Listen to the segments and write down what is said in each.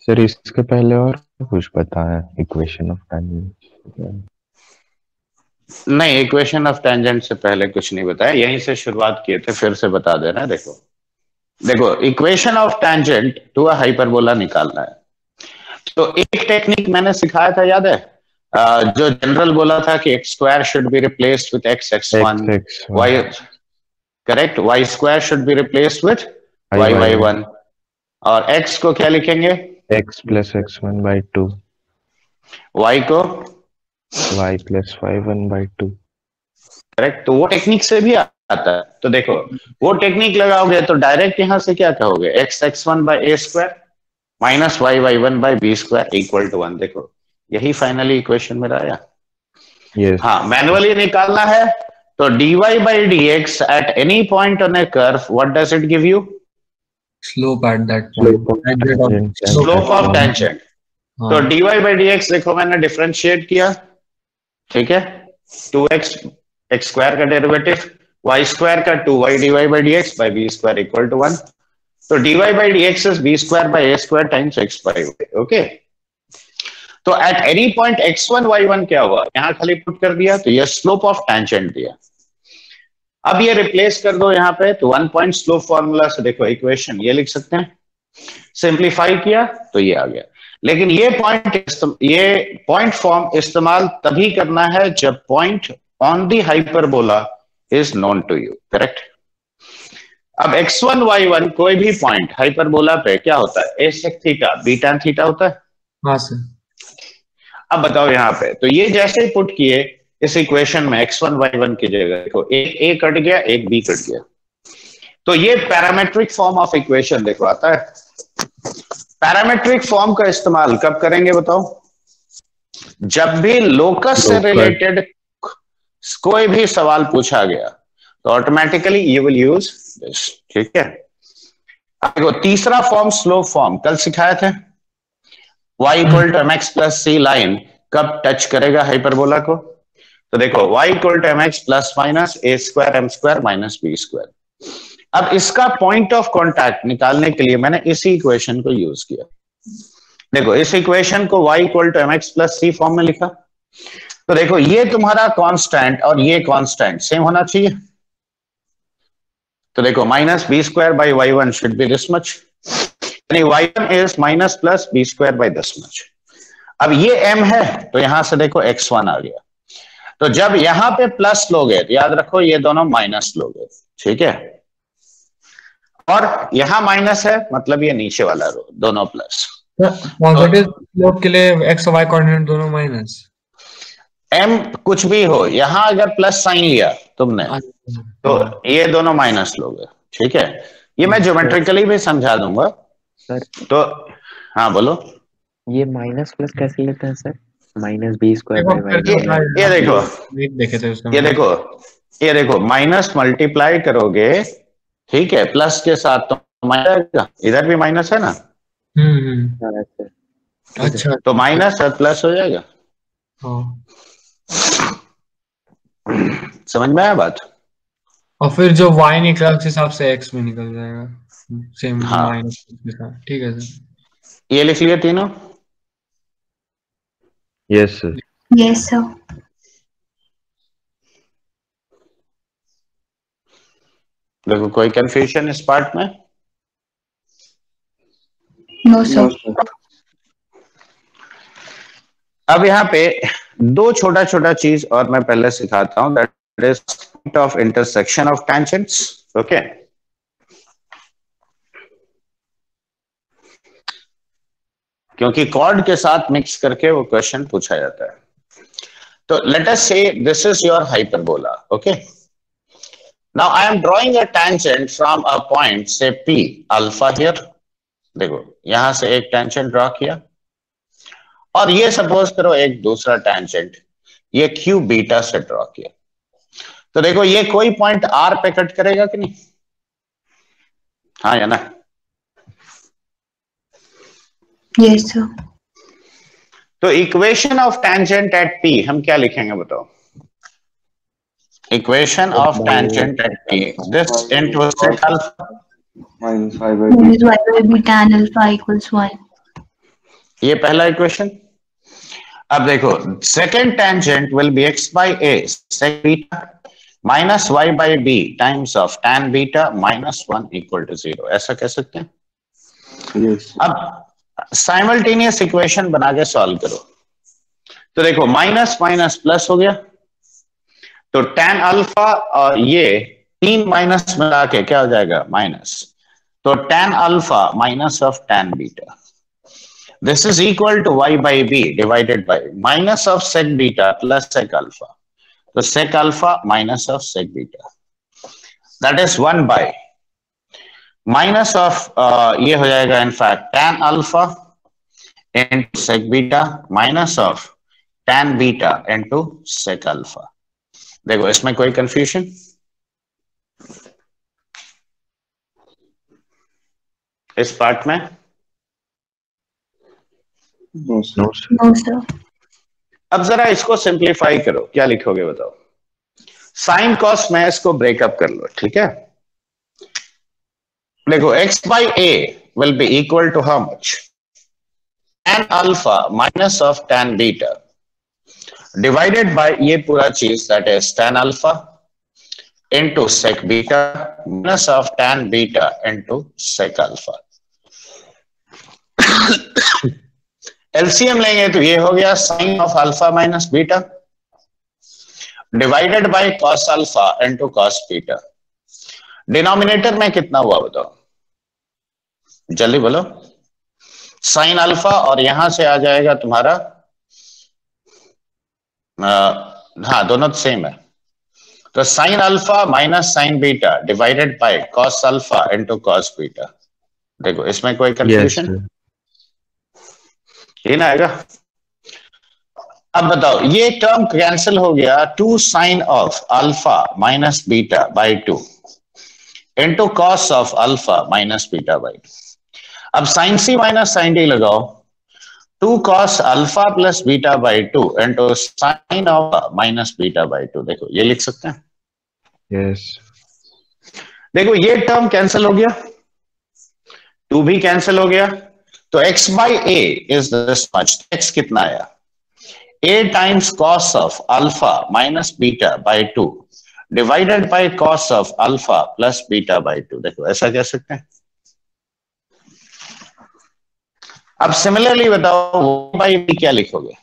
Sir इसके पहले और कुछ बताया इक्वेशन ऑफ टेंजेंट? नहीं, इक्वेशन ऑफ टेंजेंट से पहले कुछ नहीं बताया, यहीं से शुरुआत किए थे, फिर से बता देना। देखो देखो equation of tangent to a hyperbola निकालना है। तो एक टेक्निक मैंने सिखाया था, याद है? जो जनरल बोला था कि x square should be replaced with x x one, y, correct, y square should be replaced with y Y one, और एक्स को क्या लिखेंगे? X plus x one by two, y को y plus y one by two. Correct. तो वो technique से भी आता है। तो देखो वो टेक्निक लगाओगे तो डायरेक्ट यहां से क्या कहोगे? X x one by A square minus Y Y one by B square equal to one. देखो यही फाइनली इक्वेशन मेरा आया। yes. हाँ, मैनुअली निकालना है तो dy by dx at any point on a curve, what does it give you? Slope at that point. Slope of tangent. तो dy by dx देखो मैंने डिफरेंशिएट किया, ठीक है, 2x x स्क्वायर का डेरिवेटिव, y स्क्वायर का 2y dy by dx by b square equal to 1। तो dy by dx is b square by a square times x by y। Okay, तो at any point x1 y1 क्या हुआ? यहां खाली put कर दिया तो ये स्लोप ऑफ टेंजेंट दिया। अब ये रिप्लेस कर दो यहाँ पे, तो 1 पॉइंट स्लोप फॉर्मूला से देखो इक्वेशन ये लिख सकते हैं, सिंप्लीफाई किया तो ये आ गया। लेकिन ये पॉइंट फॉर्म इस्तेमाल तभी करना है जब point on the hyperbola is known to you, correct. अब x1 y1 कोई भी पॉइंट हाइपरबोला पे क्या होता है? a sec theta b tan theta होता है। हाँ सर। अब बताओ यहाँ पे, तो ये जैसे ही पुट किए इस इक्वेशन में x1 y1 की जगह, देखो एक a कट गया एक b कट गया, तो ये पैरामेट्रिक फॉर्म ऑफ इक्वेशन देखो आता है। पैरामेट्रिक फॉर्म का इस्तेमाल कब करेंगे बताओ? जब भी लोकस से रिलेटेड कोई भी सवाल पूछा गया तो automatically you will use this, ठीक है। अब देखो तीसरा फॉर्म स्लोप फॉर्म कल सिखाए थे, y equal to mx plus c line कब टच करेगा हाइपरबोला को? तो देखो y equal to mx plus minus a square m square minus b square. अब इसका पॉइंट ऑफ कांटेक्ट निकालने के लिए मैंने इसी इक्वेशन को यूज किया। देखो इस इक्वेशन को y equal to mx plus c form में लिखा। तो देखो ये तुम्हारा कांस्टेंट और ये कांस्टेंट सेम होना चाहिए। तो देखो minus B square by Y one should be this much, यानी y1 is minus plus B square by this much. अब ये m है तो यहां से देखो x1 आ गया, तो जब यहां पे प्लस लोगे तो याद रखो ये दोनों माइनस लोगे, ठीक है। और यहां माइनस है मतलब ये नीचे वाला रो दोनों प्लस। पॉजिटिव स्लोप के लिए x और y कोऑर्डिनेट दोनों माइनस, m कुछ भी हो, यहां अगर प्लस साइन लिया तुमने तो ये दोनों माइनस लोगे, ठीक है। ये मैं ज्योमेट्रिकली भी समझा दूंगा सर। तो हाँ बोलो। ये माइनस प्लस कैसे लेते हैं सर? माइनस बी स्क्वायर ये देखो ये देखो माइनस मल्टीप्लाई करोगे, ठीक है, प्लस के साथ तो माइनस, इधर भी माइनस है ना। अच्छा तो माइनस और प्लस हो जाएगा। समझ में आया बात? और फिर जो y निकला उस हिसाब से x में निकल जाएगा सेम। हाँ। माइनस के साथ, ठीक है सर। ये लिख लिया तीनों? Yes sir. Yes sir. देखो कोई कंफ्यूजन इस पार्ट में? No sir. अब यहाँ पे दो छोटा छोटा चीज और मैं पहले सिखाता हूं, that is point of intersection of tangents. Okay, क्योंकि कॉर्ड के साथ मिक्स करके वो क्वेश्चन पूछा जाता है। तो let us say this is your hyperbola, okay. Now I am drawing a tangent from a point से P अल्फा हियर। देखो यहां से एक टेंजेंट ड्रॉ किया और ये सपोज करो एक दूसरा टेंजेंट ये Q बीटा से ड्रॉ किया। तो देखो ये कोई पॉइंट R पे कट करेगा कि नहीं? हाँ या ना? Yes sir. तो equation of tangent at P हम क्या लिखेंगे बताओ? Equation of tangent at P, this into sec alpha minus y by b tan alpha equals 1। ये पहला इक्वेशन। अब देखो second tangent will be x by a sec beta minus y by b times of tan beta minus 1 equal to 0, ऐसा कह सकते हैं। Yes. अब simultaneous equation बना के सॉल्व करो। तो देखो माइनस माइनस प्लस हो गया, तो tan अल्फा और ये 3 माइनस मिला के क्या हो जाएगा माइनस, तो tan alpha minus of tan beta, this is equal to y by b divided by minus of sec beta plus sec alpha, तो sec alpha minus of sec beta, that is 1 by minus of ये हो जाएगा in fact tan alpha into sec beta minus of tan beta into sec alpha. देखो इसमें कोई confusion? इस part में No, sir. No, sir. अब जरा इसको सिंप्लीफाई करो, क्या लिखोगे बताओ। साइन कॉस में इसको ब्रेकअप कर लो, ठीक है। देखो x by a will be equal to how much, tan alpha minus of tan beta divided by ये पूरा चीज that is tan alpha into sec beta minus of tan beta into sec alpha. LCM लेंगे तो ये हो गया sine of alpha minus beta divided by cos alpha into cos beta. Denominator में कितना हुआ बताओ, जल्दी बोलो। साइन अल्फा और यहां से आ जाएगा तुम्हारा हाँ दोनों सेम है, तो sine alpha minus sign beta divided by cos alpha into cos beta. देखो इसमें कोई Yes, कंफ्यूजन sir. ये ना आएगा। अब बताओ ये टर्म कैंसिल हो गया, 2 sine of alpha minus beta by 2 into cos of alpha minus beta by 2। अब sine C minus sine D लगाओ, 2 cos alpha plus beta by 2 into sine of minus beta by 2। देखो ये लिख सकते हैं। Yes. देखो ये टर्म कैंसिल हो गया, 2 भी कैंसिल हो गया, तो x by a is this much. x कितना आया, a times cos of alpha minus beta by 2 divided by cos of alpha plus beta by 2। देखो ऐसा कह सकते हैं। अब सिमिलरली बताओ बाई बी क्या लिखोगे।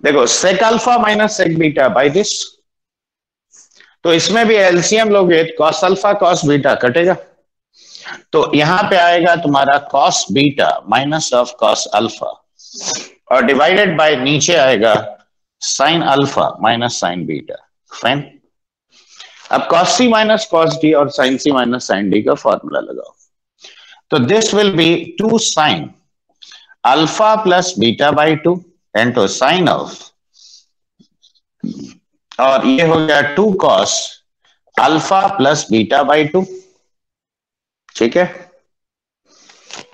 देखो sec alpha minus sec beta by this, तो इसमें भी एलसीएम लोगे तो कॉस अल्फा कॉस बीटा कटेगा, तो यहां पे आएगा तुम्हारा cos beta minus of cos alpha और डिवाइडेड बाय नीचे आएगा sine alpha minus sign beta. Fine. अब कॉस सी माइनस कॉस डी और sign C minus sine D का फॉर्मूला लगाओ, तो this will be 2 sine alpha plus beta by 2 into sine of, और ये हो गया 2 cos alpha plus beta by 2, ठीक है,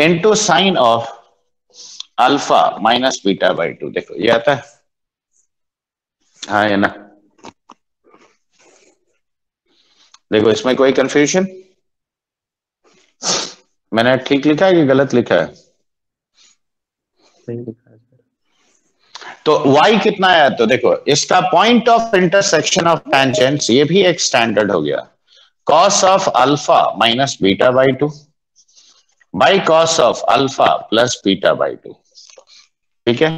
into sine of alpha minus beta by 2। देखो ये आता है, हाँ ये ना। देखो इसमें कोई कंफ्यूजन, मैंने ठीक लिखा है कि गलत लिखा है? सही लिखा है सर। तो y कितना आया, तो देखो इसका point of intersection of tangents ये भी एक स्टैंडर्ड हो गया, cos of alpha minus beta by 2 by cos of alpha plus beta by 2, ठीक है।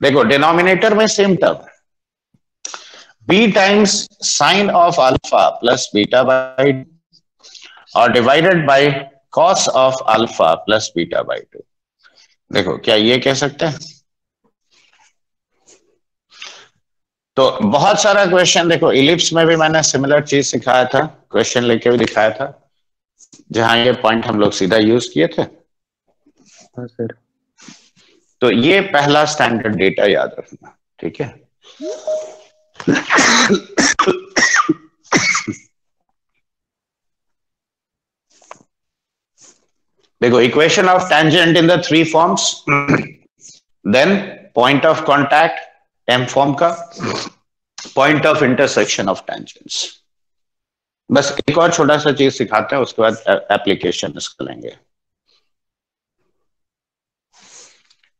देखो डिनोमिनेटर में same term b times sign of alpha plus beta by 2 और divided by cos of alpha plus beta by 2। देखो क्या ये कह सकते हैं? तो बहुत सारा क्वेश्चन, देखो इलिप्स में भी मैंने सिमिलर चीज सिखाया था, क्वेश्चन लेके भी दिखाया था, जहां ये पॉइंट हम लोग सीधा यूज किए थे। हाँ सर। तो ये पहला स्टैंडर्ड डेटा याद रखना, ठीक है। देखो equation of tangent in the 3 forms, then point of contact m form का, point of intersection of tangents. बस एक और छोटा सा चीज सिखाते हैं, उसके बाद एप्लीकेशन इसको लेंगे।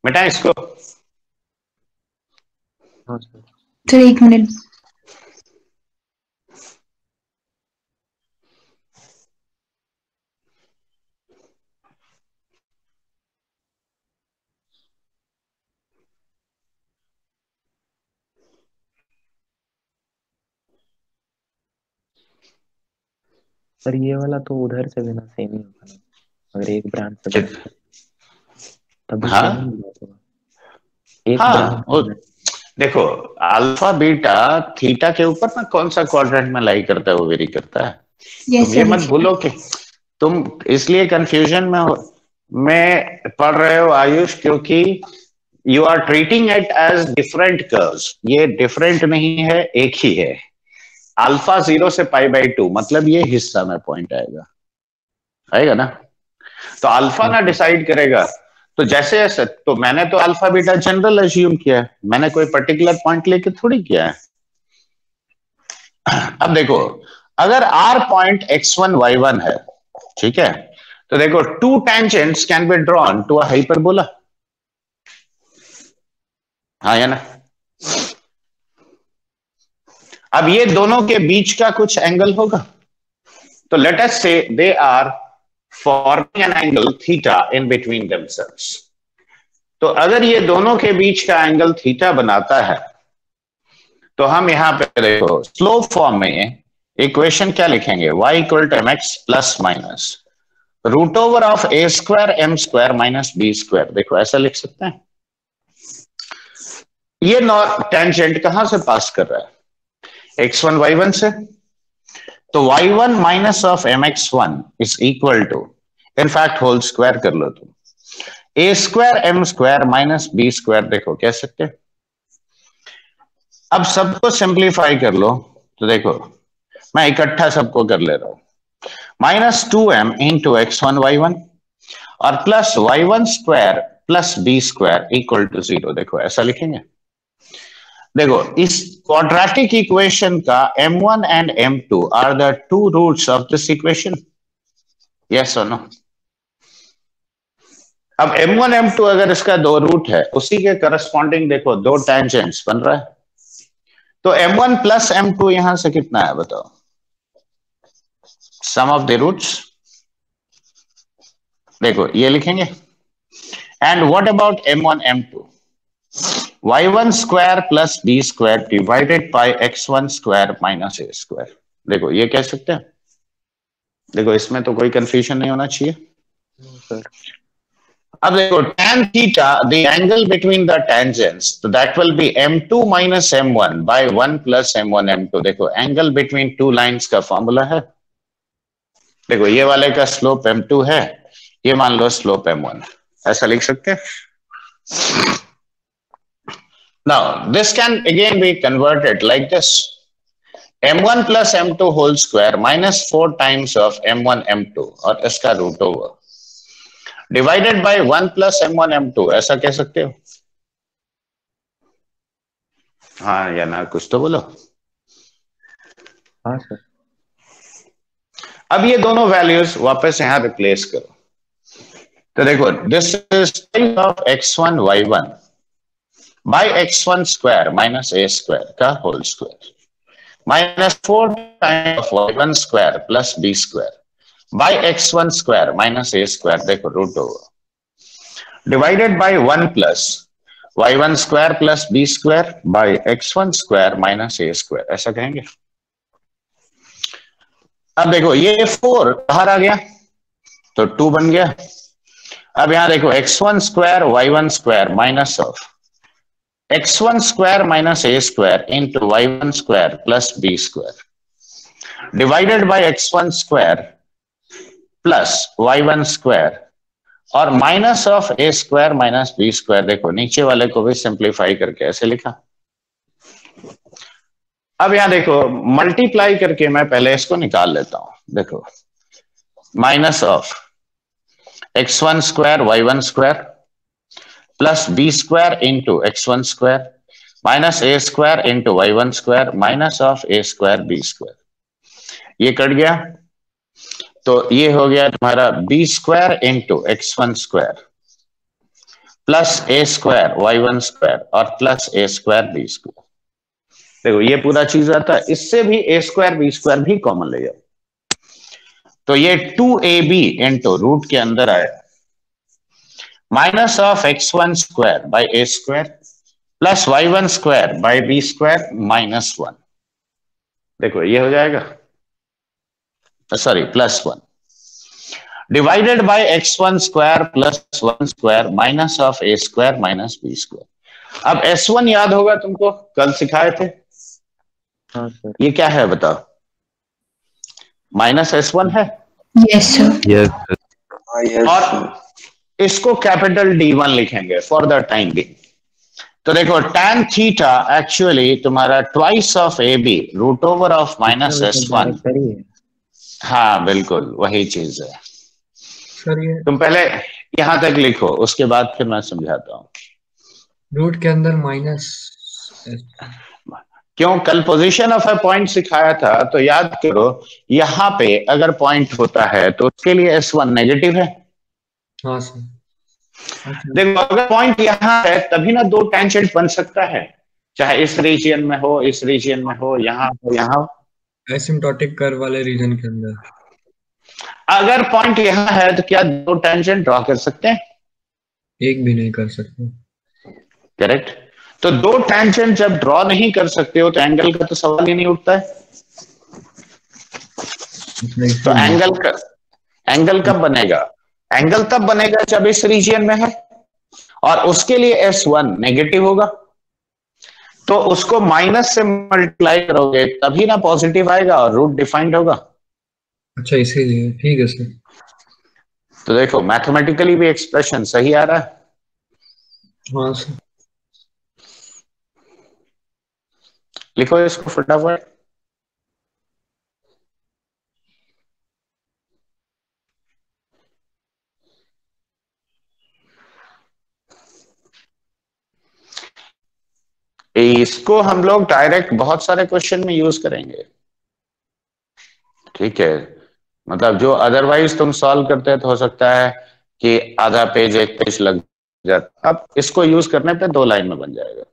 मिटाएं इसको? हाँ सर। Sir 1 minute. सर ये वाला तो उधर से बिना सेम ही होगा ना, अगर एक ब्रांच से बना तो तभी हाँ सेम ही होगा। एक हाँ, ब्रांच देखो अल्फा बीटा थीटा के ऊपर ना कौन सा क्वाड्रेंट में लाई करता है वो वेरी करता है। यस तुम ये सर। मत भूलो कि तुम इसलिए कंफ्यूजन में पढ़ रहे हो आयुष, क्योंकि you are treating it as different curves. ये डिफरेंट नहीं है, एक ही है। अल्फा 0 से π/2 मतलब ये हिस्सा में पॉइंट आएगा ना, तो अल्फा ना डिसाइड करेगा। तो जैसे जैसे, तो मैंने तो अल्फा बीटा जनरल अज्यूम किया है, मैंने कोई पर्टिकुलर पॉइंट लेके थोड़ी किया है। अब देखो, अगर आर पॉइंट x1 y1 है, ठीक है, तो देखो two tangents can be drawn to a hyperbola, हाँ या ना? अब ये दोनों के बीच का कुछ एंगल होगा, तो let us say they are forming an angle theta in between themselves. तो अगर ये दोनों के बीच का एंगल थीटा बनाता है, तो हम यहां पे देखो स्लोप फॉर्म में इक्वेशन क्या लिखेंगे, y equal to mx plus minus root over of a square m square minus b square. देखो ऐसा लिख सकते हैं। ये टेंजेंट कहां से पास कर रहा है, x1 y1 से, तो y1 minus of mx1 is equal to, in fact whole square कर लो तुम, a square m square minus b square. देखो कह सकते हैं। अब सबको सिंप्लीफाई कर लो, तो देखो मैं इकट्ठा सबको कर ले रहा हूं, -2m इंटू x1 y1 और plus y1 square plus b square equal to 0। देखो ऐसा लिखेंगे। देखो इस क्वाड्रेटिक इक्वेशन का m1 and m2 are the two roots of this equation, yes और नो? अब m1 m2 अगर इसका दो रूट है, उसी के करस्पॉन्डिंग देखो दो टेंजेंट्स बन रहा है, तो m1 प्लस m2 यहां से कितना है बताओ, सम ऑफ द रूट्स। देखो ये लिखेंगे। And what about m1 m2, y1 square plus b square divided by x1 square minus a square. देखो ये कह सकते हैं। देखो इसमें तो कोई कंफ्यूजन नहीं होना चाहिए। सर। अब देखो tan theta, the angle between the tangents, so that will be m2 minus m1 by 1 plus m1 m2। देखो एंगल बिटवीन टू लाइंस का फॉर्मूला है। देखो ये वाले का स्लोप m2 है, ये मान लो स्लोप m1, ऐसा लिख सकते हैं। Now this can again be converted like this, m1 plus m2 whole square minus 4 times of m1 m2 और इसका root over divided by 1 plus m1 m2, ऐसा कह सकते हो। हाँ या ना, कुछ तो बोलो। हाँ सर। अब ये दोनों वैल्यूज वापस यहां रिप्लेस करो, तो देखो this is of x1 y1 by x1 square minus a square का whole square minus 4 times of y1 square plus b square by x1 square minus a square. देखो root over divided by 1 plus y1 square plus b square by x1 square minus a square, ऐसा कहेंगे। अब देखो ये 4 बाहर आ गया तो 2 बन गया। अब यहां देखो x1 square y1 square minus of x1 square minus a square into y1 square plus b square divided by x1 square plus y1 square और minus of a square minus b square. देखो नीचे वाले को भी simplify करके ऐसे लिखा। अब यहां देखो मल्टीप्लाई करके मैं पहले इसको निकाल लेता हूं। देखो minus of x1 square y1 square plus b square into x1 square minus a square into y1 square minus of a square b square, ये कट गया तो ये हो गया तुम्हारा b square into x1 square plus a square y1 square और plus a square b square. देखो ये पूरा चीज आता है, इससे भी ए स्क्वायर बी स्क्वायर भी कॉमन ले जाओ, तो ये 2ab इंटू रूट के अंदर आए minus of x1 square by A square plus y1 square by B square minus 1। देखो ये हो जाएगा, sorry plus 1 divided by x1 square plus 1 square minus of A square minus B square. अब s1 याद होगा तुमको, कल सिखाए थे। हाँ सर। ये क्या है बताओ, माइनस s1 है। Yes, sir. Yes. और इसको कैपिटल D1 लिखेंगे फॉर द टाइम बी। तो देखो tan थीटा एक्चुअली तुम्हारा twice of A b root over of minus s1। Sir ये हाँ बिल्कुल वही चीज है। सर ये तुम पहले यहां तक लिखो, उसके बाद फिर मैं समझाता हूँ। रूट के अंदर माइनस। क्यों, कल पोजीशन ऑफ अ पॉइंट सिखाया था, तो याद करो यहां पे अगर पॉइंट होता है तो उसके लिए s1 नेगेटिव है। हाँ सर। अच्छा, देखो अगर पॉइंट यहां है तभी ना दो टेंजेंट बन सकता है, चाहे इस रीजन में हो, इस रीजन में हो, यहाँ हो, यहाँ हो। एसिम्प्टोटिक कर्व वाले रीजन के अंदर अगर पॉइंट यहां है तो क्या दो टेंजेंट ड्रॉ कर सकते हैं? एक भी नहीं कर सकते। करेक्ट। तो दो टेंजेंट जब ड्रॉ नहीं कर सकते हो तो एंगल का तो सवाल ही नहीं उठता है। तो एंगल कब बनेगा? एंगल तब बनेगा जब इस रीजन में है और उसके लिए s1 नेगेटिव होगा, तो उसको माइनस से मल्टीप्लाई करोगे तभी ना पॉजिटिव आएगा और रूट डिफाइंड होगा। अच्छा इसीलिए, ठीक है सर। तो देखो मैथमेटिकली भी एक्सप्रेशन सही आ रहा है। हाँ सर। लिखो इसको फटाफट। इसको हम लोग डायरेक्ट बहुत सारे क्वेश्चन में यूज करेंगे, ठीक है। मतलब जो अदरवाइज तुम सॉल्व करते हैं तो हो सकता है कि आधा पेज एक पेज लग जाता, अब इसको यूज करने पे 2 लाइन में बन जाएगा।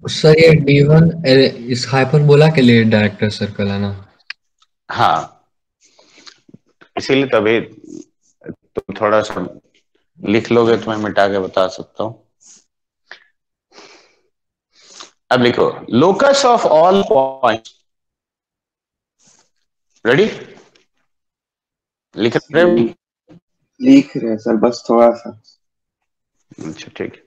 सर ये D1 इस हाइपरबोला के लिए डायरेक्टर सर्कल है ना? हाँ इसीलिए तभी तुम थोड़ा सा लिख लोगे तो मैं मिटा के बता सकता हूं। अब लिखो locus of all points, ready? लिख रहे हो? लिख रहे हैं सर, बस थोड़ा सा। अच्छा ठीक है।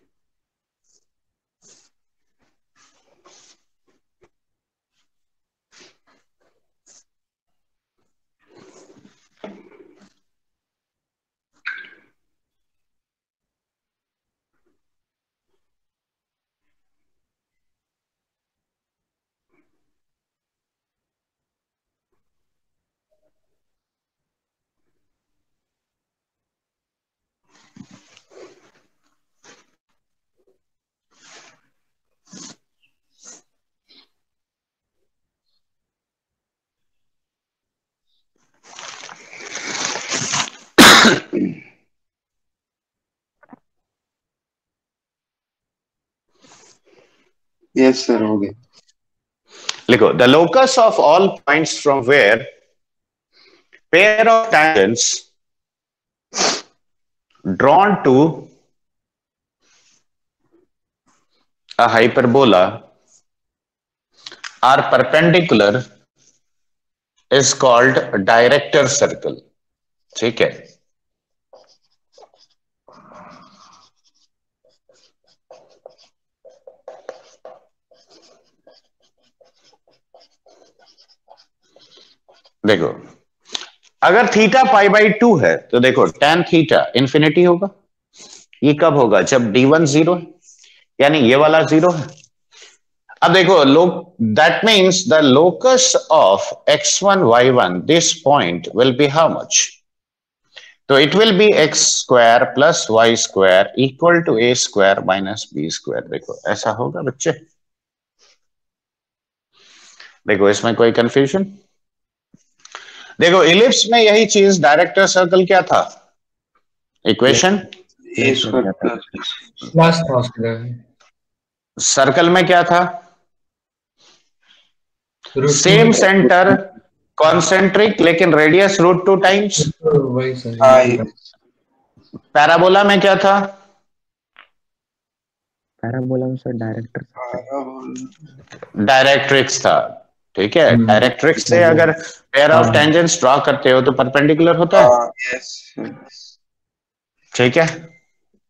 यस सर हो गए। लिखो the locus of all points from where pair of tangents drawn to a hyperbola are perpendicular is called director circle। ठीक है। देखो अगर थीटा पाई बाई 2 है तो देखो tan थीटा इंफिनिटी होगा। ये कब होगा? जब d1 0 है, यानी ये वाला 0 है। अब देखो that means the locus of x1 y1 this point will be how much? तो it will be x square plus y square equal to a square minus B square. देखो ऐसा होगा बच्चे। देखो इसमें कोई कंफ्यूजन? देखो इलिप्स में यही चीज, डायरेक्टर सर्कल क्या था इक्वेशन, ए स्क्वायर प्लस था उसके जगह सर्कल में क्या था, सेम √2 सेंटर कॉन्सेंट्रिक लेकिन रेडियस √2 टाइम्स। वही सर। पैराबोला में क्या था, पैराबोला में सर डायरेक्टर डायरेक्ट्रिक्स था। ठीक है, डायरेक्ट्रिक्स से अगर पेयर ऑफ टेंजेंट्स ड्रॉ करते हो तो परपेंडिकुलर होता है। ठीक है,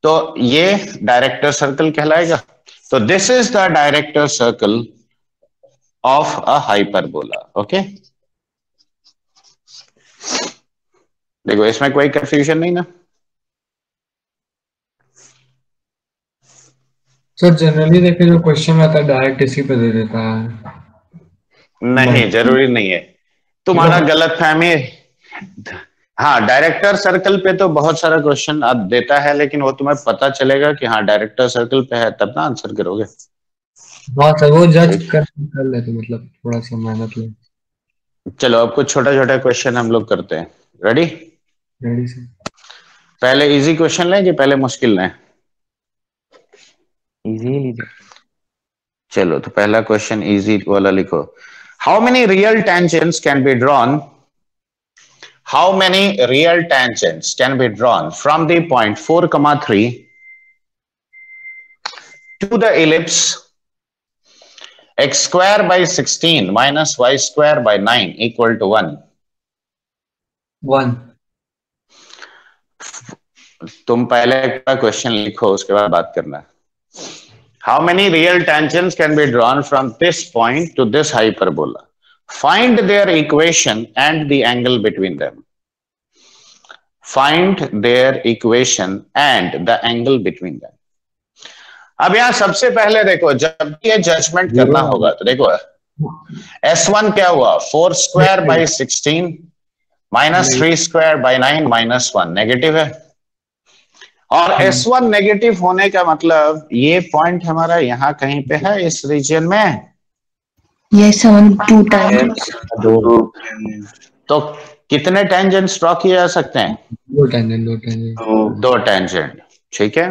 तो ये डायरेक्टर सर्कल कहलाएगा। तो this is the director circle of a hyperbola. Okay, देखो इसमें कोई कंफ्यूजन नहीं ना। सर जनरली देखे जो क्वेश्चन आता है डायरेक्ट इसी पे दे देता है। नहीं, जरूरी नहीं है, तुम्हारा गलत फहमी। हाँ, डायरेक्टर सर्कल पे तो बहुत सारा क्वेश्चन अब देता है, लेकिन वो तुम्हें पता चलेगा कि हाँ डायरेक्टर सर्कल पे है तब ना आंसर करोगे। हाँ सर, वो जज कर लेते, मतलब थोड़ा सा मेहनत ले। चलो अब कुछ छोटा छोटा क्वेश्चन हम लोग करते हैं। रेडी? Ready sir. पहले इजी क्वेश्चन लें कि पहले मुश्किल लें? इजी लीजिए। चलो तो पहला क्वेश्चन इजी वाला लिखो। How many real tangents can be drawn, how many real tangents can be drawn from the point 4,3 to the ellipse x square by 16 minus y square by 9 equal to 1? 1। तुम पहले का question लिखो, उसके बाद बात करना। How many real tangents can be drawn from this point to this hyperbola? Find their equation and the angle between them. Find their equation and the angle between them. अब यहां सबसे पहले देखो, जब ये जजमेंट करना होगा तो देखो S1 क्या हुआ, 4 square by 16 minus 3 square by 9 minus 1 negative है। और S1 नेगेटिव होने का मतलब ये पॉइंट हमारा यहाँ कहीं पे है इस रीजन में। Yes, on 2 times. तो कितने टेंजेंट्स ड्रॉ किए जा सकते हैं? 2 टेंजेंट। 2 टेंजेंट। ठीक है,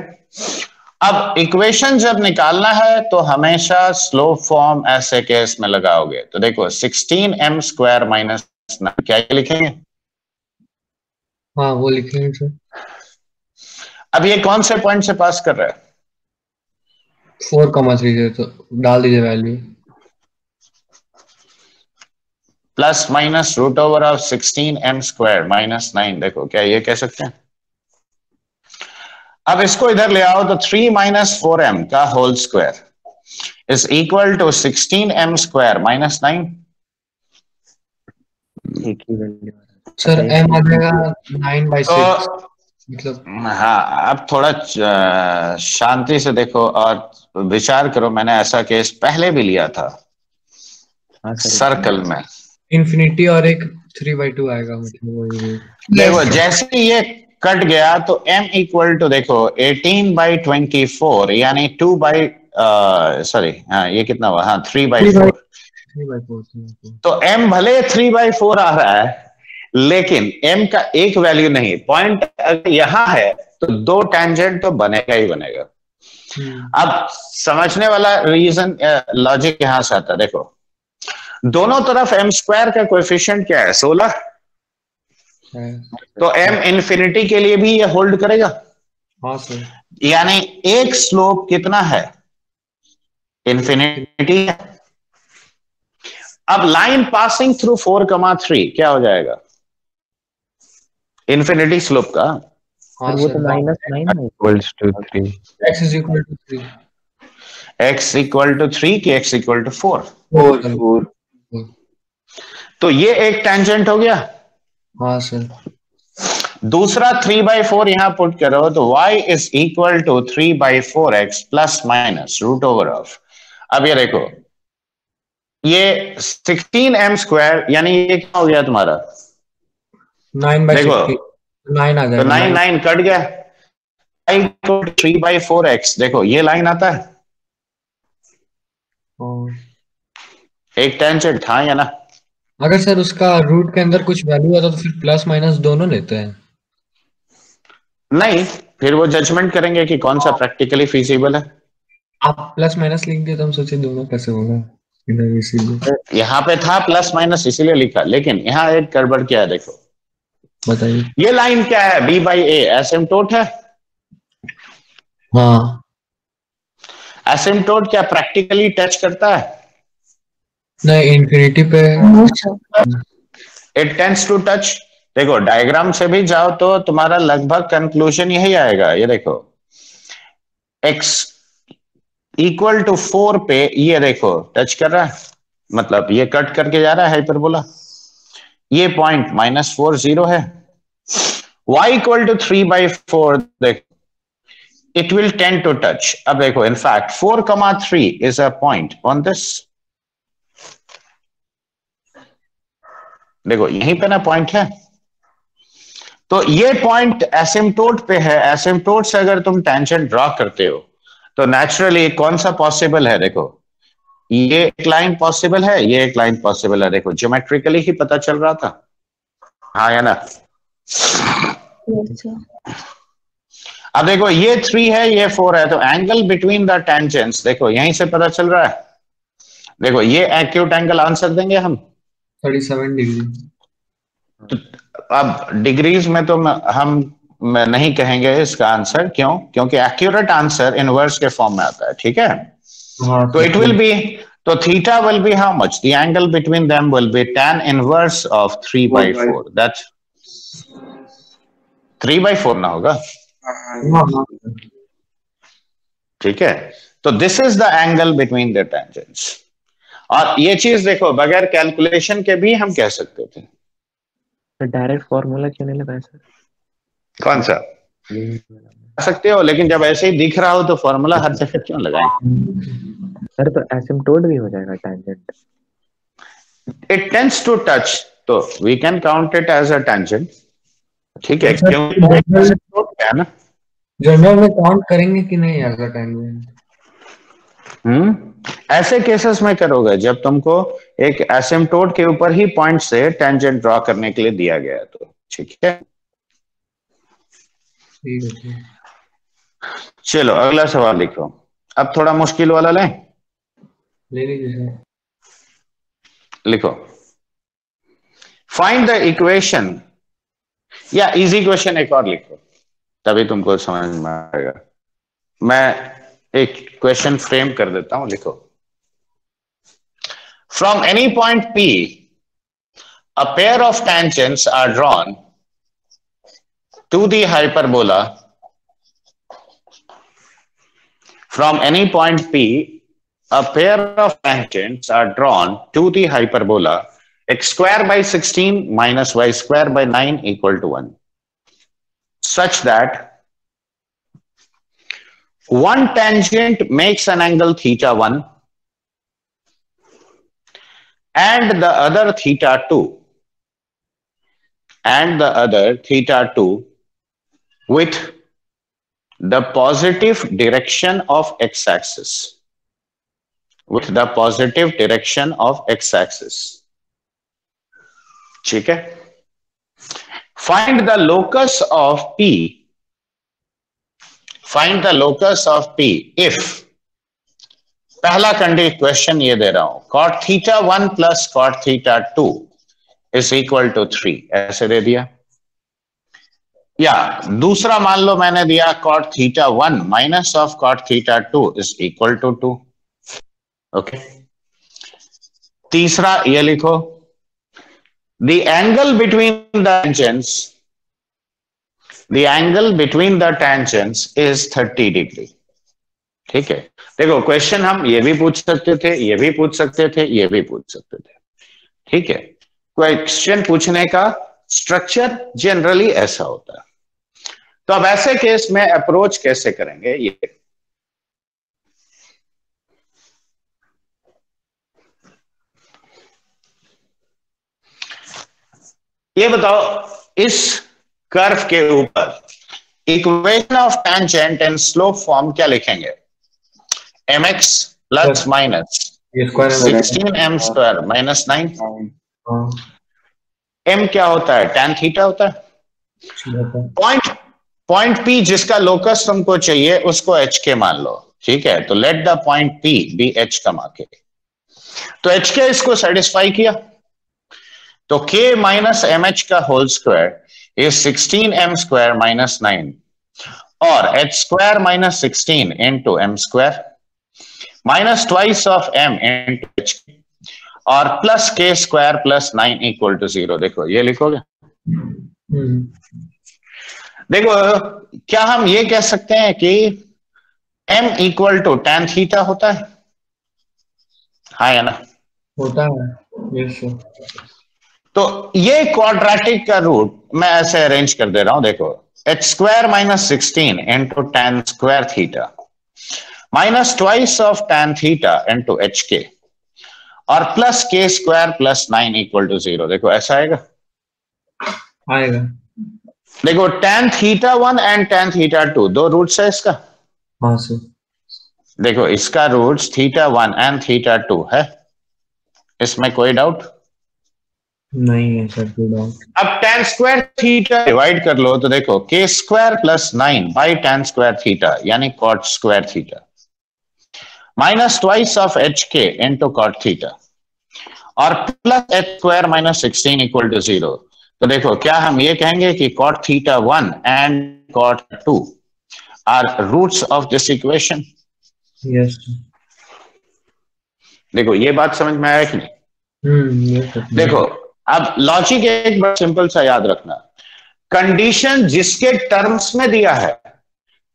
अब इक्वेशन जब निकालना है तो हमेशा स्लोप फॉर्म ऐसे केस में लगाओगे। तो देखो 16m स्क्वायर माइनस 9 क्या लिखेंगे? हाँ वो लिखेंगे सर। अब ये कौन से पॉइंट से पास कर रहा है? 4,3 से, तो डाल दीजिए value. Plus minus root over of 16m square minus 9। देखो क्या ये कह सकते हैं? अब इसको इधर ले आओ तो 3 माइनस 4m का whole square is equal to 16m square minus 9। एक ही वैल्यू सर m आ जाएगा 9/6, मतलब। हाँ, अब थोड़ा शांति से देखो और विचार करो। मैंने ऐसा केस पहले भी लिया था सर्कल में। इन्फिनिटी और एक 3/2 आएगा, मतलब वही। देखो जैसे ही ये कट गया तो m इक्वल टू देखो 18/24 यानी 2 हाँ ये कितना हुआ, हाँ 3/4। 3/4। तो m भले 3/4 आ रहा है, लेकिन m का एक वैल्यू नहीं। पॉइंट अगर यहां है तो 2 टेंजेंट तो बनेगा ही बनेगा। अब समझने वाला रीजन लॉजिक यहां से आता है। देखो दोनों तरफ m स्क्वायर का कोएफिशिएंट क्या है, 16। तो m इंफिनिटी के लिए भी ये होल्ड करेगा। हाँ सर। यानी एक स्लोप कितना है, इंफिनिटी है। अब लाइन पासिंग थ्रू 4,3 क्या हो जाएगा, इंफिनिटी स्लोप का। हाँ वो सर, तो -9 equals to 3. x is equal to 3। x equal to 3 की x इक्वल टू 4। 4 तो ये एक टेंजेंट हो गया। हाँ सर। दूसरा 3/4 यहां पुट करो तो y is equal to 3/4x plus minus root over of. अब ये देखो ये 16m स्क्वायर यानी ये क्या हो गया तुम्हारा, 9/6 9 आ तो जाएगा। 9 कट गया। 3/4x देखो ये लाइन आता है, एक टेंजेंट था या ना? अगर सर उसका रूट के अंदर कुछ वैल्यू आता तो फिर प्लस माइनस दोनों लेते हैं। नहीं, फिर वो जजमेंट करेंगे कि कौन सा प्रैक्टिकली फीजिबल है। आप प्लस माइनस लिख दिए तो हम सोचे दोनों कैसे होगा, इसीलिए यहाँ पे था प्लस माइनस इसीलिए लिखा, लेकिन यहाँ एक गड़बड़ क्या है देखो, बताइए। ये लाइन क्या है, b बाई ए एसिम्पटोट है। हाँ एसिम्पटोट क्या प्रैक्टिकली टच करता है? नहीं, इन्फिनिटी पे No, sir. It tends to touch. देखो डायग्राम से भी जाओ तो तुम्हारा लगभग कंक्लूजन यही आएगा। ये देखो x इक्वल टू 4 पे ये देखो टच कर रहा है, मतलब ये कट करके जा रहा है हाइपरबोला। ये पॉइंट -4 0 है। y इक्वल टू 3/4 देखो it will tend to touch। अब देखो in fact 4,3 is a point on this। देखो यहीं पे ना पॉइंट है, तो ये पॉइंट एसिम्पटोट पे है। एसिम्पटोट से अगर तुम टेंजेंट ड्रॉ करते हो तो नेचुरली कौन सा पॉसिबल है? देखो ये एक लाइन पॉसिबल है, ये एक लाइन पॉसिबल है। देखो ज्योमेट्रिकली ही पता चल रहा था, हाँ या ना? Yes, sir. अब देखो ये 3 है, ये 4 है, तो एंगल बिटवीन द टेंजेंट्स देखो यहीं से पता चल रहा है। देखो ये एक्यूट एंगल आंसर देंगे हम 37 डिग्री। अब डिग्रीज में तो हम नहीं कहेंगे इसका आंसर, क्यों? क्योंकि एक्यूरेट आंसर इनवर्स के फॉर्म में आता है, ठीक है? हाँ तो इट विल बी, तो theta will be how much? The angle between them will be tan inverse of 3/4। That's 3/4 ना होगा, ठीक है? तो this is the angle between the tangents. और ये चीज देखो बगैर कैलकुलेशन के भी हम कह सकते थे। तो डायरेक्ट फॉर्मूला क्यों नहीं लगाया सर? कौन सा? कर सकते हो, लेकिन जब ऐसे ही दिख रहा हो तो फॉर्मूला हर जगह क्यों लगाएं? सर तो एसिम्पटोट भी हो जाएगा tangent. It tends to touch, तो we can count it as a tangent, ठीक है? क्योंकि है ना, जनरल में काउंट करेंगे कि नहीं अगर टेंजेंट? ऐसे केसेस में करोगे जब तुमको एक एसिम्पटोट के ऊपर ही पॉइंट से टेंजेंट ड्रॉ करने के लिए दिया गया है, तो ठीक है। ठीक है, चलो अगला सवाल लिखो। अब थोड़ा मुश्किल वाला लें, ले लीजिए सर। लिखो फाइंड द इक्वेशन, या इजी क्वेश्चन एक और लिखो तभी तुमको समझ में आएगा। मैं एक क्वेश्चन फ्रेम कर देता हूं, लिखो from any point P a pair of tangents are drawn to the hyperbola। From any point P a pair of tangents are drawn to the hyperbola x square by 16 minus y square by 9 equal to 1, such that one tangent makes an angle θ1 and the other θ2 with the positive direction of x-axis, with the positive direction of x-axis, ठीक है? Find the locus of P, find the locus of P if, पहला question ये दे रहा हूं, cot θ1 plus cot θ2 is equal to 3, ऐसे दे दिया। या दूसरा मान लो मैंने दिया cot θ1 minus of cot θ2 is equal to 2, okay. तीसरा ये लिखो, the angle between the tangents is 30 degree, ठीक है? देखो क्वेश्चन हम ये भी पूछ सकते थे, ये भी पूछ सकते थे, ये भी पूछ सकते थे, ठीक है? क्वेश्चन पूछने का स्ट्रक्चर जनरली ऐसा होता है। तो अब ऐसे केस में अप्रोच कैसे करेंगे, ये बताओ। इस कर्व के ऊपर equation of tangent and slope form क्या लिखेंगे? mx plus minus 16m² minus 9 हाँ एम क्या होता है? tan थीटा होता है। ठीक है। पॉइंट पी जिसका लोकस तुमको चाहिए उसको एच के मान लो, ठीक है? तो let the point P be h का मार्के। तो एच के इसको सेटिस्फाई किया, तो के माइनस एम एच का whole square is 16m² minus 9 और h square minus 16 into m square minus twice of m into h और plus k square plus 9 equal to 0। देखो ये लिखोगे। देखो क्या हम ये कह सकते हैं कि m equal to tan theta होता है? हाँ या ना? होता है। Yes sir. तो ये क्वाड्रेटिक का रूट मैं ऐसे अरेंज कर दे रहा हूं। देखो H square minus 16 into tan square theta minus twice of tan theta into H के और plus k square plus 9 equal to 0। देखो ऐसा आएगा। आएगा। देखो tan theta 1 and tan theta 2 दो रूट्स है इसका। हाँ सर। देखो इसका रूट्स थीटा 1 एंड थीटा 2 है, इसमें कोई डाउट नहीं है सर कोई डाउट। अब tan स्क्वायर थीटा डिवाइड कर लो तो देखो k square plus 9 by tan square theta यानी cot square theta minus twice of h k into cot theta और plus h square minus 16 equal to 0। तो देखो क्या हम ये कहेंगे कि cot theta 1 and cot 2 are roots of this equation? Yes sir. देखो ये बात समझ में आया कि नहीं? Yes sir. देखो अब लॉजिक एक बार सिंपल सा याद रखना, कंडीशन जिसके टर्म्स में दिया है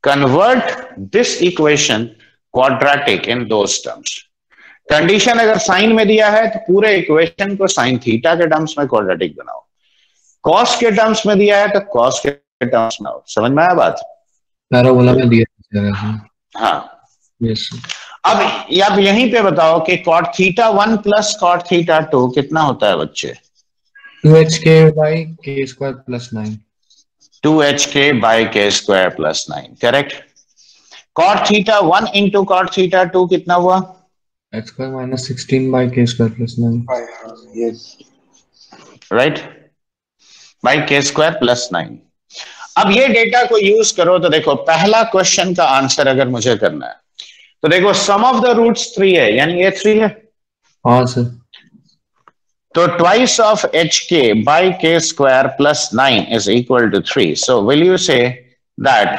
convert this equation quadratic in those terms. Condition अगर साइन में दिया है तो पूरे इक्वेशन को साइन थीटा के टर्म्स में क्वाड्रेटिक बनाओ, कॉस के टर्म्स में दिया है तो कॉस के टर्म्स में आओ। समझ में आया बात? पैराबोला में दिया है। हाँ। Yes sir. अब यहीं पे बताओ कि cot theta 1 plus cot theta 2 कितना होता है बच्चे? 2hk by k square plus 9। 2hk by k square plus 9, correct. cot theta 1 into cot theta 2 कितना हुआ? h square minus 16 by k square plus 9। Yes right, by k square plus 9। अब ये data को use करो तो देखो पहला question का आंसर अगर मुझे करना है तो देखो सम ऑफ द रूट्स 3 है यानी ये 3 है। हाँ सर। तो twice of h k by k square plus 9 is equal to 3। So will you say that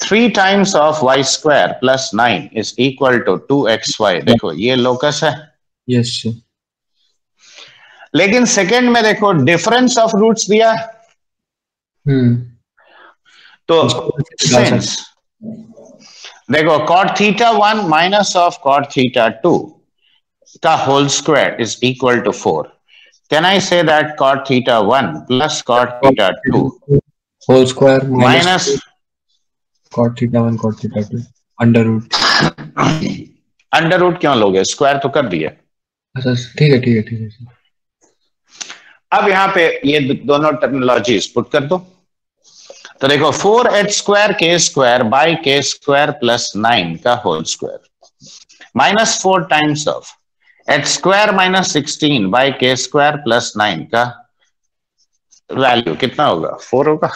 3 times of y square plus 9 is equal to 2xy? देखो ये लोकस है। Yes sir. लेकिन सेकंड में देखो डिफरेंस ऑफ रूट्स दिया है। तो since देखो cot theta 1 minus of cot theta 2 का whole square is equal to 4। Can I say that cot theta 1 plus cot theta 2 whole square minus cot theta 1 cot theta 2 under root. Under root क्यों लोगे? Square तो कर दिया। अच्छा ठीक है ठीक है ठीक है। अब यहां पे ये दोनों टर्मिनोलॉजीज पुट कर दो तो देखो 4h square k square by k square plus 9 का whole square minus 4 times of h square minus 16 by k square plus 9 का वैल्यू कितना होगा? 4 होगा।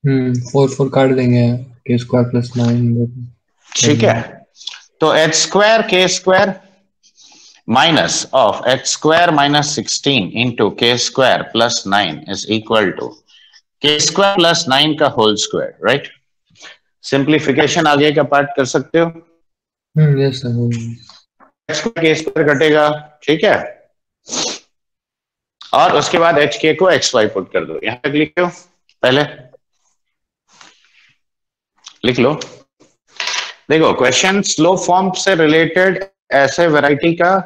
4 काट देंगे के स्क्वायर प्लस 9। ठीक है, तो h square k square minus of h square minus 16 into k square plus 9 is equal to k square plus 9 का होल स्क्वायर। राइट, सिंप्लीफिकेशन आगे का पार्ट कर सकते हो। Yes sir. के स्क्वायर घटेगा, ठीक है, और उसके बाद एच के को एक्स वाई पुट कर दो। यहां तक लिखो, पहले लिख लो। देखो क्वेश्चन स्लो फॉर्म से रिलेटेड ऐसे वैरायटी का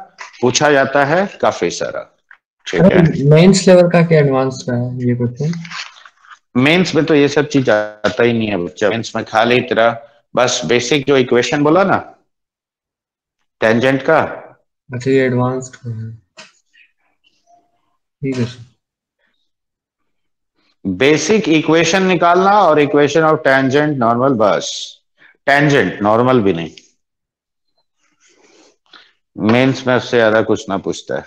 पूछा जाता है काफी सारा, ठीक है। मेंस लेवल का क्या एडवांस का है ये क्वेश्चन? मेंस में तो ये सब चीज आता ही नहीं है बच्चा। मेंस में खाली तेरा बस बेसिक जो इक्वेशन बोला ना टेंजेंट का। अच्छा ये एडवांस्ड है, ठीक है सर। बेसिक इक्वेशन निकालना और इक्वेशन ऑफ टेंजेंट नॉर्मल, बस टेंजेंट, नॉर्मल भी नहीं। मेंस में उससे ज्यादा कुछ ना पूछता है।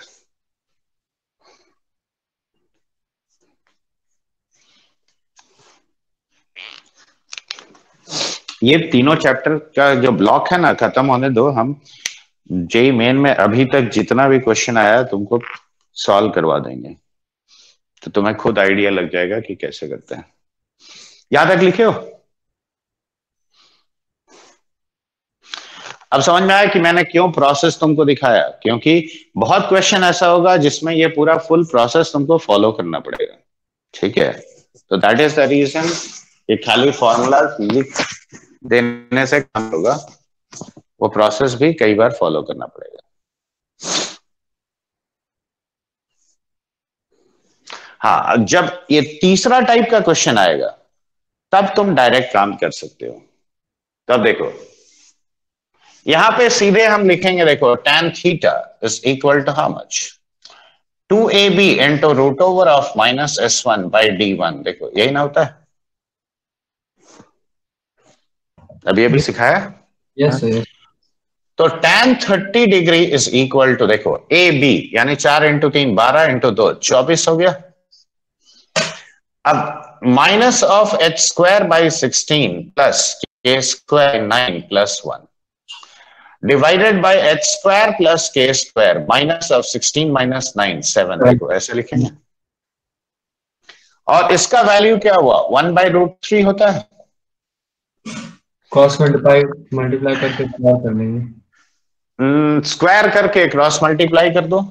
ये तीनों चैप्टर का जो ब्लॉक है ना खत्म होने दो, हम जेई मेन में अभी तक जितना भी क्वेश्चन आया तुमको सॉल्व करवा देंगे, तो तुम्हें खुद आइडिया लग जाएगा कि कैसे करते हैं। यहां तक लिखे हो? अब समझ में आया कि मैंने क्यों प्रोसेस तुमको दिखाया, क्योंकि बहुत क्वेश्चन ऐसा होगा जिसमें ये पूरा फुल प्रोसेस तुमको फॉलो करना पड़ेगा, ठीक है? तो दैट इज द रीजन कि खाली फॉर्मूला लिख देने से काम होगा, वो प्रोसेस भी कई बार फॉलो करना पड़ेगा। हाँ, जब ये तीसरा टाइप का क्वेश्चन आएगा तब तुम डायरेक्ट काम कर सकते हो। तब देखो यहां पे सीधे हम लिखेंगे, देखो tan theta is equal to how much, 2ab into root over of minus s1 by d1। देखो यही ना होता है, अभी अभी सिखाया। Yes sir. तो tan 30 degree is equal to, देखो ab यानी 4 इंटू 3 12 इंटू 2 24 हो गया। अब minus of h square by 16 plus k square 9 plus 1 divided bye h square plus k square minus of 16 minus 9 7। देखो ऐसे लिखेंगे, और इसका वैल्यू क्या हुआ, 1/√3 होता है। क्रॉस मल्टीप्लाई करके स्क्वायर कर लेंगे, स्क्वायर करके क्रॉस मल्टीप्लाई कर दो,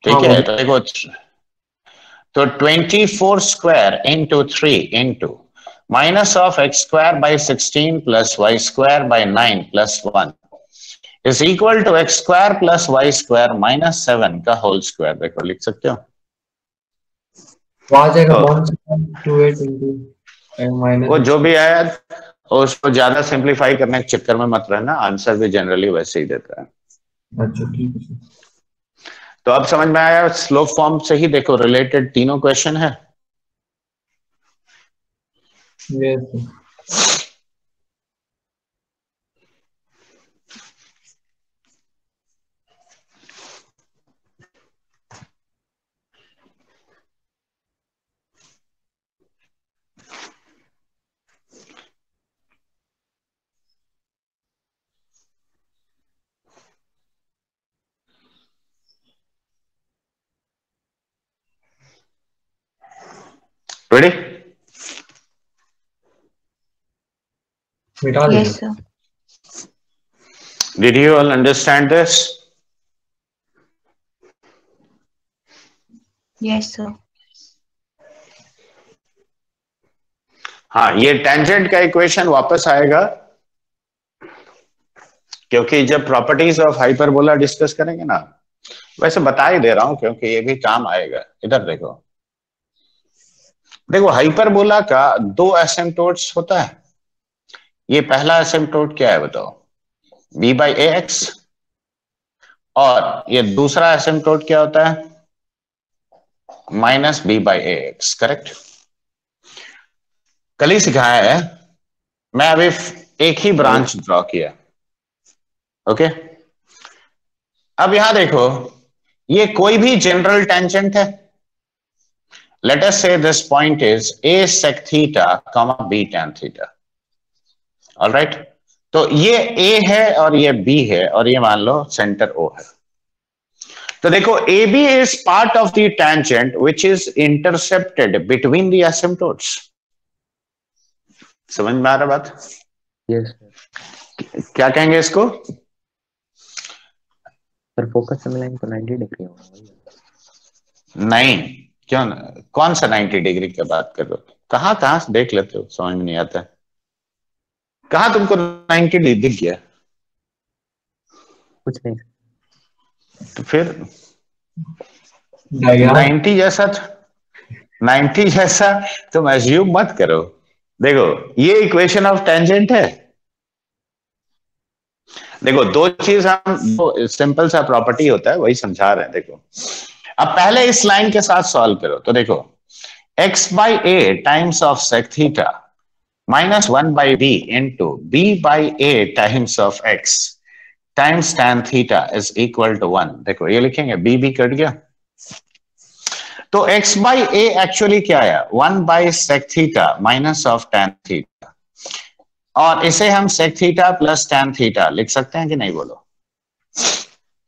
ठीक है? तो देखो, तो 24 square into 3 into minus of x square by 16 plus y square by 9 plus 1 is equal to x square plus y square minus 7 का होल स्क्वायर। देखो लिख सकते हो, आ जाएगा 128 इंटू माइनस, वो जो भी आया उसको ज्यादा सिंप्लीफाई करने के चक्कर में मत रहना, आंसर भी जनरली वैसे ही देता है। अच्छा ठीक है। तो अब समझ में आया, स्लोप फॉर्म से ही देखो रिलेटेड तीनों क्वेश्चन है। Yes ready? मिटा देंगे। Yes, sir. Did you all understand this? Yes, sir. हाँ, ये टेंजेंट का इक्वेशन वापस आएगा, क्योंकि जब प्रॉपर्टीज ऑफ हाइपरबोला डिस्कस करेंगे ना, वैसे बता ही दे रहा हूं क्योंकि ये भी काम आएगा। इधर देखो, देखो हाइपरबोला का 2 एसिम्पटोट्स होता है। ये पहला एसिम्पटोट क्या है बताओ, b बाई ए एक्स, और ये दूसरा एसिम्पटोट क्या होता है, minus b by A x. Correct? कल ही सिखाया है, मैं अभी एक ही ब्रांच ड्रॉ किया। ओके, अब यहां देखो, ये कोई भी जनरल टेंजेंट है। Late us say this point is a sec theta comma b tan theta. Alright, तो ये a है और ये b है, और ये मान लो सेंटर o है। तो देखो AB is part of the tangent which is intercepted between the asymptotes। समझ में आ रहा बात? यस क्या कहेंगे इसको? सर, फोकस लाइन तो 90 डिग्री होगा। नहीं, क्यों कौन सा 90 डिग्री की बात कर रहे हो? कहां से देख लेते हो, समझ में नहीं आता। कहां तुमको 90 डिग्री दिख गया? कुछ नहीं। तो फिर डायग्राम 90 जैसा तुम एज्यूम मत करो। देखो ये इक्वेशन ऑफ टेंजेंट है। देखो दो चीज, हम दो सिंपल सा प्रॉपर्टी होता है वही समझा रहे हैं। देखो अब पहले इस लाइन के साथ सॉल्व करो, तो देखो x by a times of sec theta minus 1 by b into b by a times of x times tan theta is equal to 1। देखो ये लिखेंगे, b कट गया, तो x बाई ए एक्चुअली क्या है, 1 by sec theta minus of tan theta. और इसे हम sec theta plus tan theta लिख सकते हैं कि नहीं, बोलो।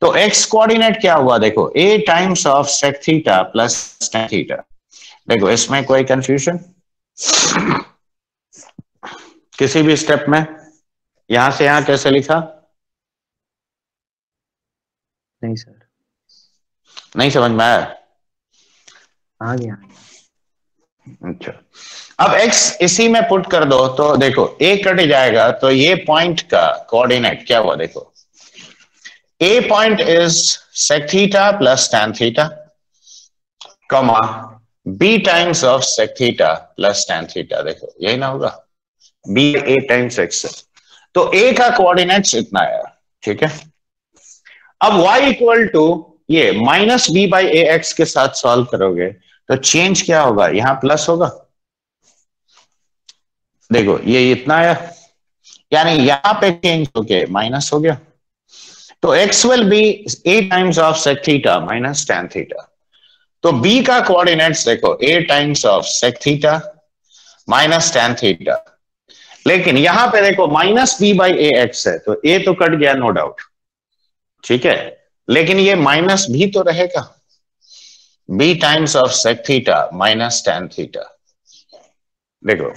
तो x कोऑर्डिनेट क्या हुआ, देखो a times of sec theta plus tan theta. देखो इसमें कोई कंफ्यूजन किसी भी स्टेप में? यहां से यहां कैसे लिखा? नहीं सर, नहीं समझ में आया? आ गया। अच्छा, अब x इसी में पुट कर दो तो देखो a कट जाएगा, तो ये पॉइंट का कोऑर्डिनेट क्या हुआ, देखो a point is sec theta plus tan theta, comma b times of sec theta plus tan theta. देखो यही ना होगा, b a टाइम्स x है, तो a का कोऑर्डिनेट्स इतना आया, ठीक है। अब y इक्वल टू ये minus b by A x के साथ सॉल्व करोगे तो चेंज क्या होगा, यहां प्लस होगा, देखो ये इतना आया, यानी यहां पे चेंज होके माइनस हो गया, तो x will be a times of sec theta minus tan theta. तो b का कोऑर्डिनेट्स देखो a times of sec theta minus tan theta, लेकिन यहां पे देखो minus b by A x है, तो a तो कट गया नो डाउट, ठीक है, लेकिन ये माइनस भी तो रहेगा, b times of sec theta minus tan theta. देखो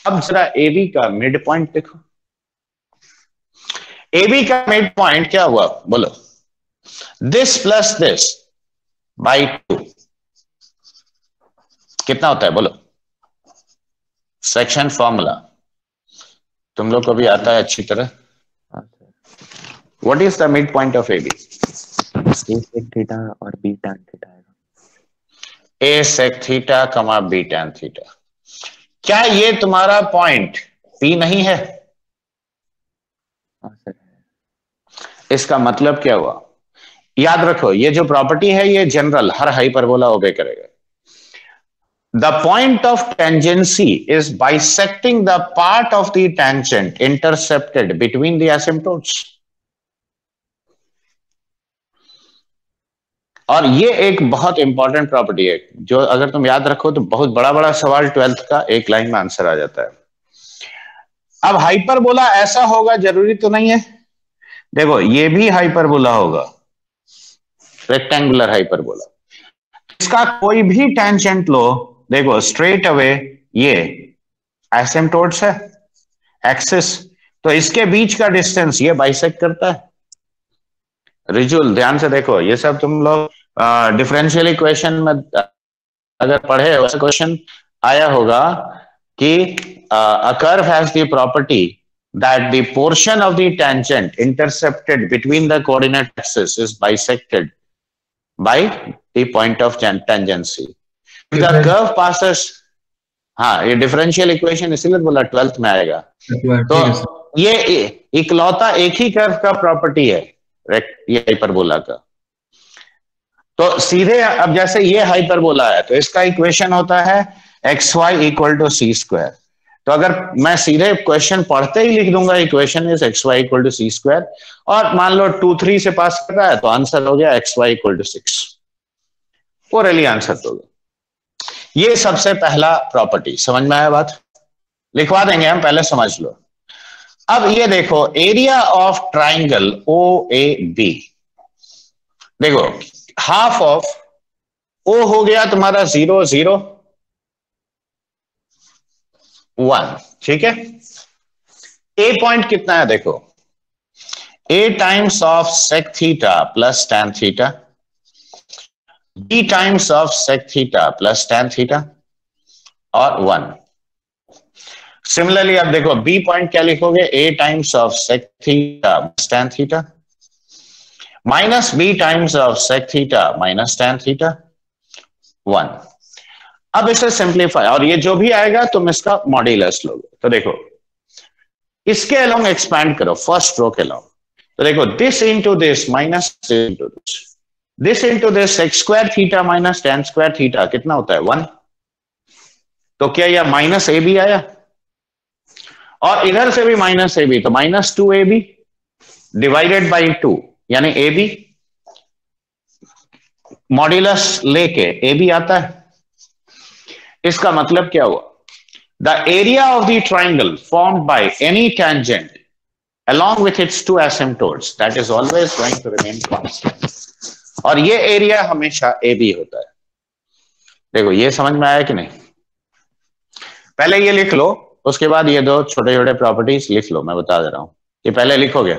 अब जरा ab का मिड पॉइंट देखो, ab का मिड पॉइंट क्या हुआ, बोलो, दिस प्लस दिस बाई 2 कितना होता है, बोलो, सेक्शन फॉर्मूला तुम लोग को भी आता है अच्छी तरह। What is the mid point of AB? a sec theta और b tan थीटा आएगा। a sec थीटा कमा b tan थीटा। क्या ये तुम्हारा पॉइंट P नहीं है? हाँ सर। इसका मतलब क्या हुआ, याद रखो ये जो प्रॉपर्टी है ये जनरल हर हाइपरबोला ओबे करेगा। The point of tangency is bisecting the part of the tangent intercepted between the asymptotes. और ये एक बहुत इंपॉर्टेंट प्रॉपर्टी है जो अगर तुम याद रखो तो बहुत बड़ा बड़ा सवाल 12th का एक लाइन में आंसर आ जाता है। अब हाइपरबोला ऐसा होगा जरूरी तो नहीं है, देखो ये भी हाइपरबोला होगा, रेक्टेंगुलर हाइपरबोला, इसका कोई भी टेंजेंट लो, देखो स्ट्रेट अवे ये एसिम्प्टोट्स है एक्सिस, तो इसके बीच का डिस्टेंस ये बाइसेक्ट करता है। रिजुअल ध्यान से देखो, ये सब तुम लोग डिफरेंशियल इक्वेशन में अगर पढ़े वैसे क्वेश्चन आया होगा कि a curve has the property that the portion of the tangent intercepted between the coordinate axis is bisected by the point of tangency. The curve passes, हाँ ये डिफरेंशियल इक्वेशन इसीलिए बोला 12th में आएगा, तो ये इकलौता एक ही कर्व का प्रॉपर्टी है ये हाइपरबोला का। तो सीधे अब जैसे ये हाइपरबोला है तो इसका इक्वेशन होता है xy equal to c square, तो अगर मैं सीधे क्वेश्चन पढ़ते ही लिख दूंगा equation is xy equal to c square, और मान लो 2-3 से पास कर रहा है तो आंसर हो गया xy इक्वल टू 6, वो रियली आंसर तो होगा। ये सबसे पहला प्रॉपर्टी, समझ में आया बात? लिखवा देंगे हम, पहले समझ लो। अब ये देखो एरिया ऑफ ट्राइंगल OAB, देखो हाफ ऑफ O हो गया तुम्हारा 0 0 1, ठीक है। A पॉइंट कितना है, देखो A times of sec theta plus tan theta, B times of sec theta plus tan theta और 1। सिमिलरली अब देखो B पॉइंट क्या लिखोगे, A times of sec theta plus tan theta minus B times of sec theta minus tan theta 1। अब इसे simplify, और ये जो भी आएगा तुम इसका मॉड्यूलस लोगे, तो देखो इसके अलोंग एक्सपैंड करो फर्स्ट रो के अलोंग, तो देखो this into this minus this into this sec square theta minus tan square theta कितना होता है 1, तो क्या यह माइनस AB आया, और इधर से भी माइनस AB, तो माइनस 2AB डिवाइडेड बाई 2 यानी AB मॉड्यूलस लेके AB आता है। इसका मतलब क्या हुआ, the area of the triangle formed by any tangent along with its two asymptotes that is always going to remain constant. और ये एरिया हमेशा ए बी होता है। देखो ये समझ में आया कि नहीं? पहले ये लिख लो, उसके बाद ये दो छोटे छोटे प्रॉपर्टीज लिख लो, मैं बता दे रहा हूं। ये पहले लिखोगे?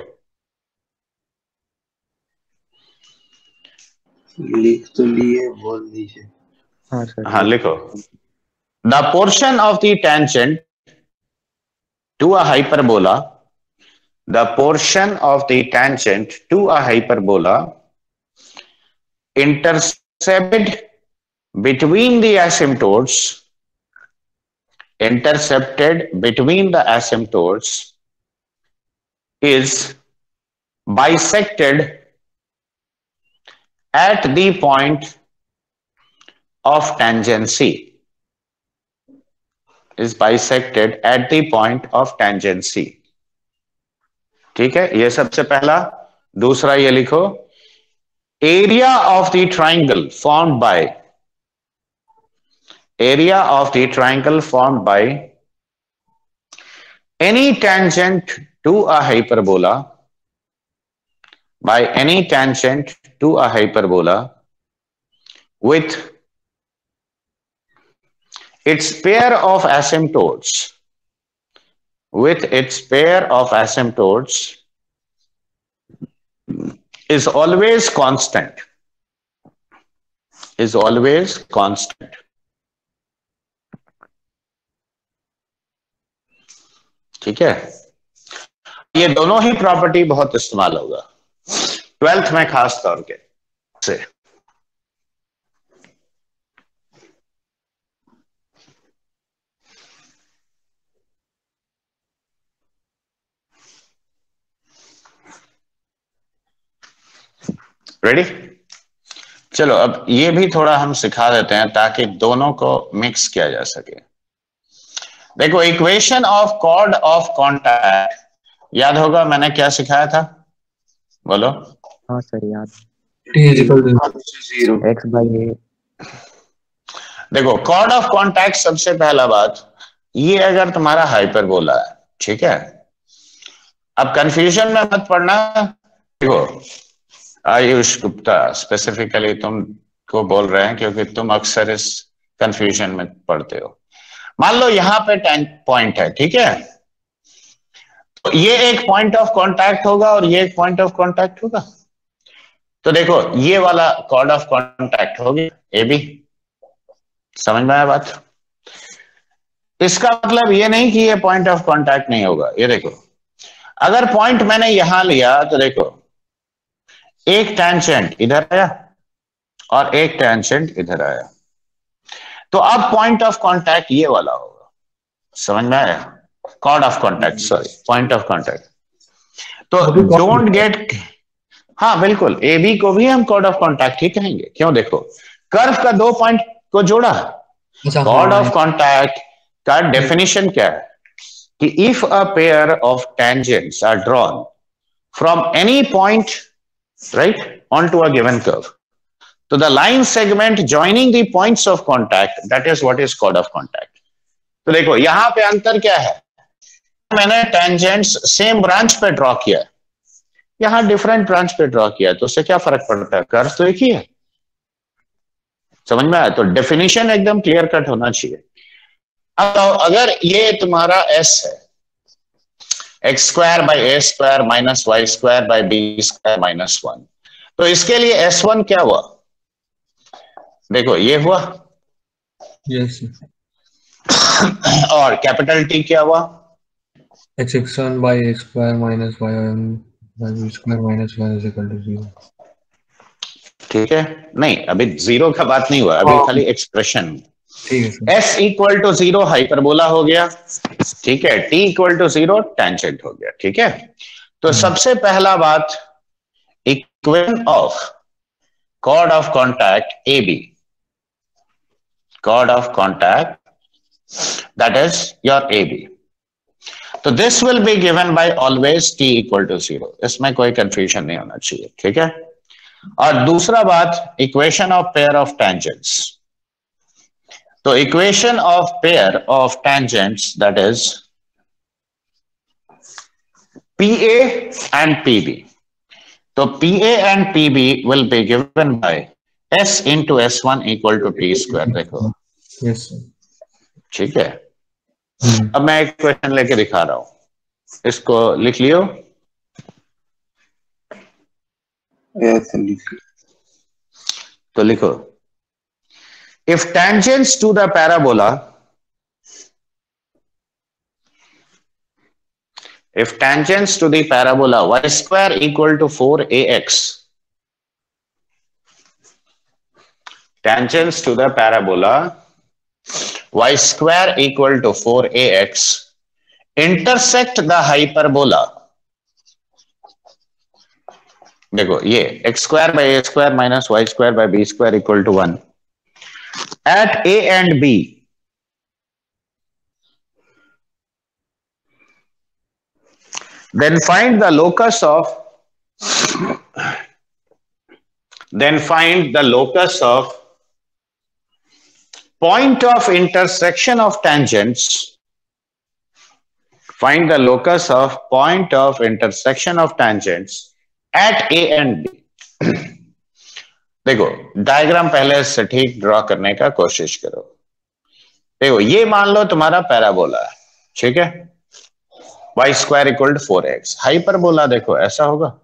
लिख तो लिए, बोल दीजिए। हाँ सर। हाँ लिखो। The portion of the tangent to a hyperbola, the portion of the tangent to a hyperbola intercepted between the asymptotes is bisected at the point of tangency. Is bisected at the point of tangency. ठीक है, ये सबसे पहला। दूसरा ये लिखो, area of the triangle formed by any tangent to a hyperbola with its pair of asymptotes is always constant. ठीक है, ये दोनों ही प्रॉपर्टी बहुत इस्तेमाल होगा 12th में खास तौर के से। रेडी? चलो अब ये भी थोड़ा हम सिखा देते हैं ताकि दोनों को मिक्स किया जा सके। देखो, equation of chord of contact याद होगा, मैंने क्या सिखाया था? बोलो। हाँ सर याद। Zero x by a। देखो, कॉर्ड ऑफ कॉन्टैक्ट सबसे पहला बात, ये अगर तुम्हारा हाइपरबोला है, ठीक है, अब कंफ्यूजन में मत पड़ना। देखो आयुष गुप्ता स्पेसिफिकली तुमको बोल रहे हैं क्योंकि तुम अक्सर इस कंफ्यूजन में पड़ते हो। मान लो यहां पे 10 पॉइंट है, ठीक है, तो ये एक पॉइंट ऑफ कांटेक्ट होगा और ये एक पॉइंट ऑफ कांटेक्ट होगा। तो देखो ये वाला कॉर्ड ऑफ कांटेक्ट हो गया ए बी। समझ में आया बात? इसका मतलब ये नहीं कि ये पॉइंट ऑफ कांटेक्ट नहीं होगा। ये देखो, अगर पॉइंट मैंने यहां लिया तो देखो एक टेंजेंट इधर आया और एक टेंजेंट इधर आया, तो अब पॉइंट ऑफ कांटेक्ट ये वाला होगा। समझ में आया? Chord of contact, sorry point of contact. तो डोंट गेट, हाँ बिल्कुल, ए बी को भी हम कॉर्ड ऑफ कांटेक्ट ही कहेंगे। क्यों? देखो कर्व का 2 पॉइंट को जोड़ा। कॉर्ड ऑफ कांटेक्ट का डेफिनेशन क्या है कि if a pair of tangents are drawn from any point right onto a given curve, so the line segment joining the points of contact, that is what is chord of contact. तो देखो यहां पे अंतर क्या है, मैंने tangents same branch पे draw किया, यहां डिफरेंट ब्रांच पे ड्रॉ किया, तो उससे क्या फर्क पड़ता है? कर्व तो एक ही है। समझ में आया? तो डेफिनेशन एकदम क्लियर कट होना चाहिए। अब अगर ये तुम्हारा S है, x square by A square minus y square by B square minus 1, तो इसके लिए S1 क्या हुआ? देखो ये हुआ, यस, और कैपिटल T क्या हुआ? x1 by a square minus y1 by b square minus 1 is equal to 0। ठीक है, नहीं अभी जीरो का बात नहीं हुआ, अभी खाली एक्सप्रेशन। ठीक है, S इक्वल टू 0 हाइपरबोला हो गया, ठीक है, T इक्वल टू 0 टेंजेंट हो गया। ठीक है, तो सबसे पहला बात, equation of chord of contact AB, chord of contact, that is your AB. तो this will be given by always T equal to 0, इसमें कोई कंफ्यूजन नहीं होना चाहिए। ठीक है, और दूसरा बात, equation of pair of tangents. तो equation of pair of tangents that is PA and PB. तो PA and PB will be given by S into S1 equal to T square. देखो यस सर। ठीक है। अब मैं एक question लेके दिखा रहा हूं, इसको लिख लियो। ऐसे लिखिए। तो लिखो, if tangents to the parabola, if tangents to the parabola y square equal to 4ax, tangents to the parabola y square equal to 4ax intersect the hyperbola. देखो ये x square by a square minus y square by b square equal to 1 at a and b. Then find the locus of point of intersection of tangents. Find the locus of point of intersection of tangents at A and B. देखो diagram पहले से ठीक draw करने का कोशिश करो। देखो ये मान लो तुम्हारा पैराबोला है, ठीक है, y square equal to 4x। Hyperbola देखो ऐसा होगा,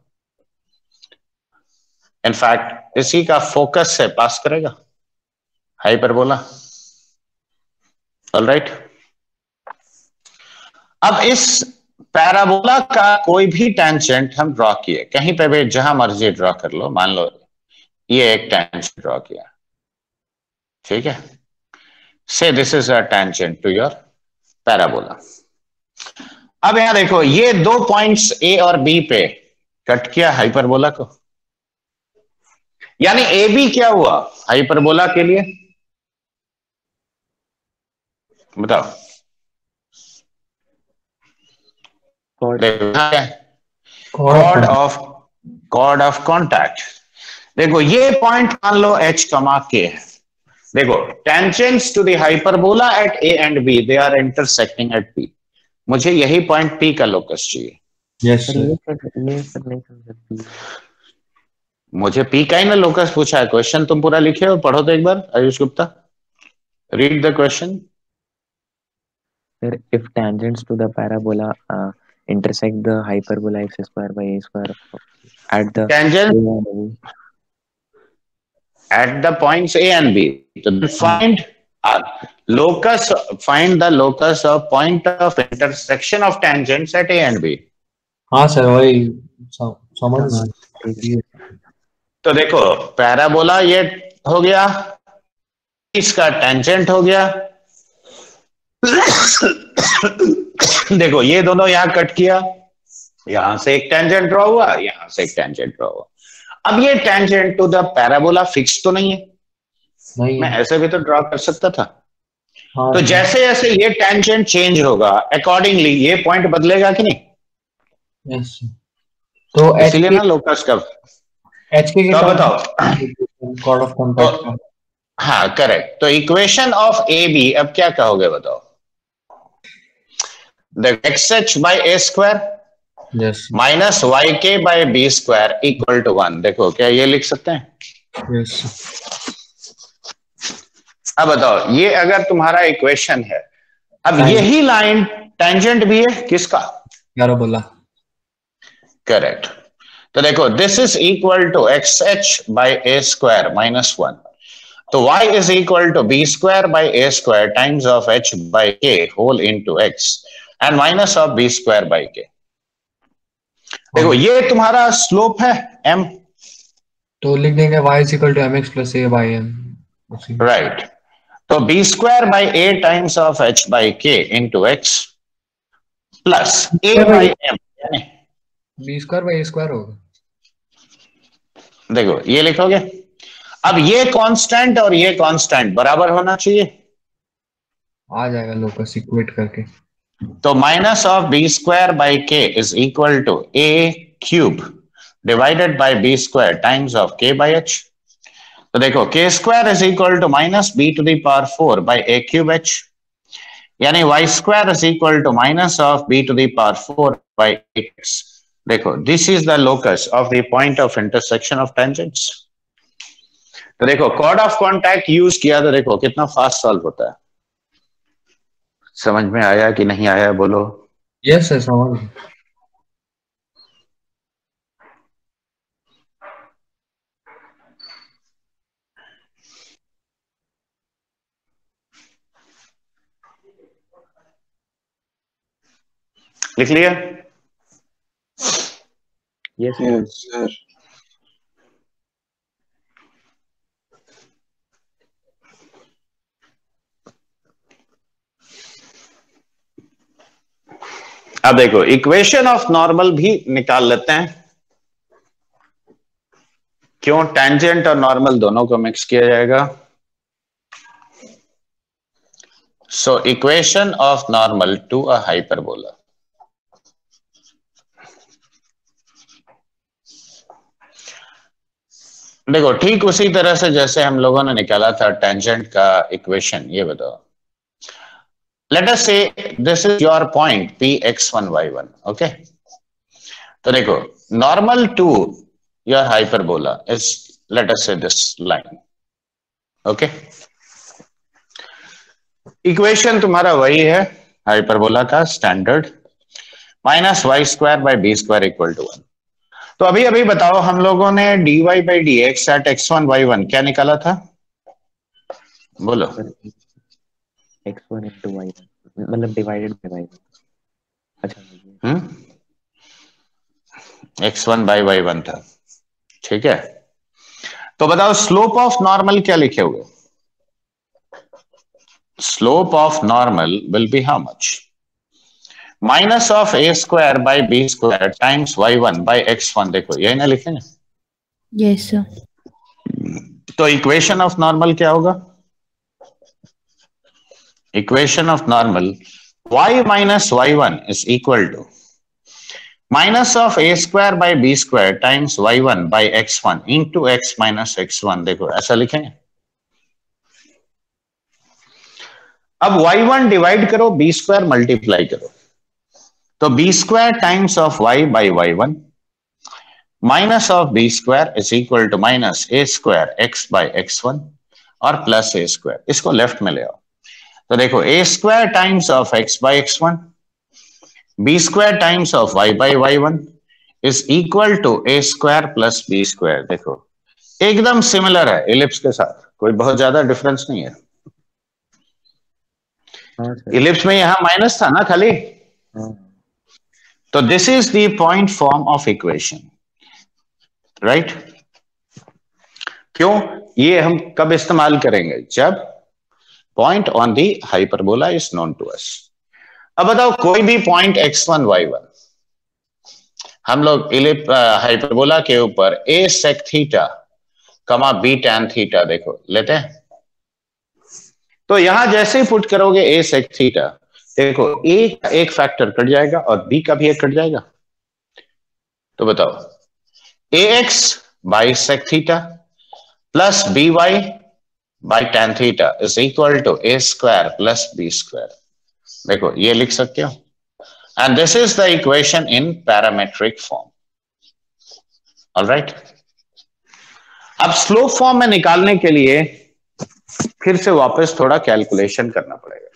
इनफैक्ट इसी का फोकस से पास करेगा हाइपरबोला। ऑलराइट, अब इस पैराबोला का कोई भी टेंजेंट हम ड्रॉ किए, कहीं पे भी जहां मर्जी ड्रॉ कर लो, मान लो ये एक टेंजेंट ड्रॉ किया, ठीक है, say this is a tangent to your parabola. अब यहां देखो ये दो पॉइंट्स ए और बी पे कट किया हाइपरबोला को, यानी ए बी क्या हुआ हाइपरबोला के लिए, बताओ। Chord of contact. देखो ये पॉइंट मान लो H कमा के है। देखो tangents to the hyperbola at A and B, they are intersecting at P। मुझे यही पॉइंट P का लोकस चाहिए। यस मुझे P का ही ना लोकस पूछा है। क्वेश्चन तुम पूरा लिखे हो, पढ़ो तो एक बार Ayush Gupta, read the question. Sir, if tangents to the parabola intersect the hyperbola x square by a square at the tangent at the points A and B, so find locus, find the locus of point of intersection of tangents at A and B. हाँ sir वही समझ में। तो देखो parabola ये हो गया, इसका टेंजेंट हो गया। देखो ये दोनों यहां कट किया, यहां से एक टेंजेंट ड्रॉ हुआ, यहां से एक टेंजेंट ड्रॉ हुआ। अब ये tangent to the parabola fix तो नहीं है, नहीं मैं ऐसे भी तो ड्रॉ कर सकता था। हाँ, तो जैसे जैसे ये टेंजेंट चेंज होगा अकॉर्डिंगली ये पॉइंट बदलेगा कि नहीं। यस तो इसलिए ना लोकस का एच के तो बताओ। Chord of contact. हाँ करेक्ट। तो इक्वेशन ऑफ ए बी अब क्या कहोगे बताओ। X h by A square yes minus y k by B square equal to 1। देखो क्या ये लिख सकते हैं। यस अब बताओ ये अगर तुम्हारा इक्वेशन है, अब यही लाइन टेंजेंट भी है किसका, पैराबोला। करेक्ट। तो देखो this is equal to x h by A square minus 1, तो y is equal to b square by A square times of h by k whole into x and minus of b square by k. देखो ये तुम्हारा slope है m, तो लिख देंगे y is equal to mx plus a by m। Right. तो b square by a times of h by k into x plus a by m, b square by A square होगा। देखो ये लिखोगे। अब ये कांस्टेंट और ये constant बराबर होना चाहिए, आ जाएगा लोकस इक्वेट करके। तो minus of b square by k is equal to a cube divided by B square times of k by h. तो देखो k square is equal to minus b to the power 4 by a cube h, यानी y square is equal to minus of b to the power 4 by x। देखो this is the locus of the point of intersection of tangents. तो देखो cord of contact use किया तो देखो कितना fast solve होता है। समझ में आया कि नहीं आया बोलो? यस सर, समझ गए। लिख लिया? Yes, sir. Yes, sir. अब देखो इक्वेशन ऑफ नॉर्मल भी निकाल लेते हैं। क्यों? टेंजेंट और नॉर्मल दोनों को मिक्स किया जाएगा। So equation of normal to a hyperbola. देखो ठीक उसी तरह से जैसे हम लोगों ने निकाला था टेंजेंट का इक्वेशन। ये बताओ, let us say this is your point px1y1, okay. तो देखो normal to your hyperbola is let us say this line, okay. Equation तुम्हारा वही है हाइपरबोला का standard, minus y square by B square equal to 1। तो अभी अभी बताओ हम लोगों ने dy by d x at x1 y1 क्या निकाला था? बोलो। x1 into y1 मतलब डिवाइडेड बाय y1। अच्छा x1 बाई y1 था, ठीक है। तो बताओ स्लोप ऑफ नॉर्मल क्या लिखे हुए? Slope of normal will be how much? Minus of a square by B square times y1 by x1। देखो यही ना लिखे ना? Yes, sir. तो इक्वेशन ऑफ नॉर्मल क्या होगा? Equation of normal y minus y1 is equal to minus of a square by B square times y1 by x1 into x minus x1। देखो ऐसा लिखेंगे। अब y1 डिवाइड करो, b square multiply करो, तो b square times of y by y1 minus of b square is equal to minus a square x by x1 और plus a square. इसको left में ले आओ, तो देखो a square times of x by x1 b square times of y by y1 is equal to a square plus B square. देखो एकदम similar है इलिप्स के साथ, कोई बहुत ज्यादा डिफरेंस नहीं है। इलिप्स में यहां माइनस था ना खाली। तो this is the point form of equation, right? क्यों? ये हम कब इस्तेमाल करेंगे? जब point on the hyperbola is known to us. अब बताओ कोई भी पॉइंट x1 y1 हम लोग हाइपरबोला के ऊपर a sec थीटा कमा b tan थीटा देखो लेते हैं। तो यहां जैसे ही पुट करोगे a sec थीटा, देखो a का एक फैक्टर कट जाएगा और b का भी एक कट जाएगा। तो बताओ ax by sec theta plus by by tan theta is equal to a square plus b square. देखो ये लिख सकते हो, and this is the equation in parametric form. Alright, अब स्लोप फॉर्म में निकालने के लिए फिर से वापस थोड़ा कैलकुलेशन करना पड़ेगा।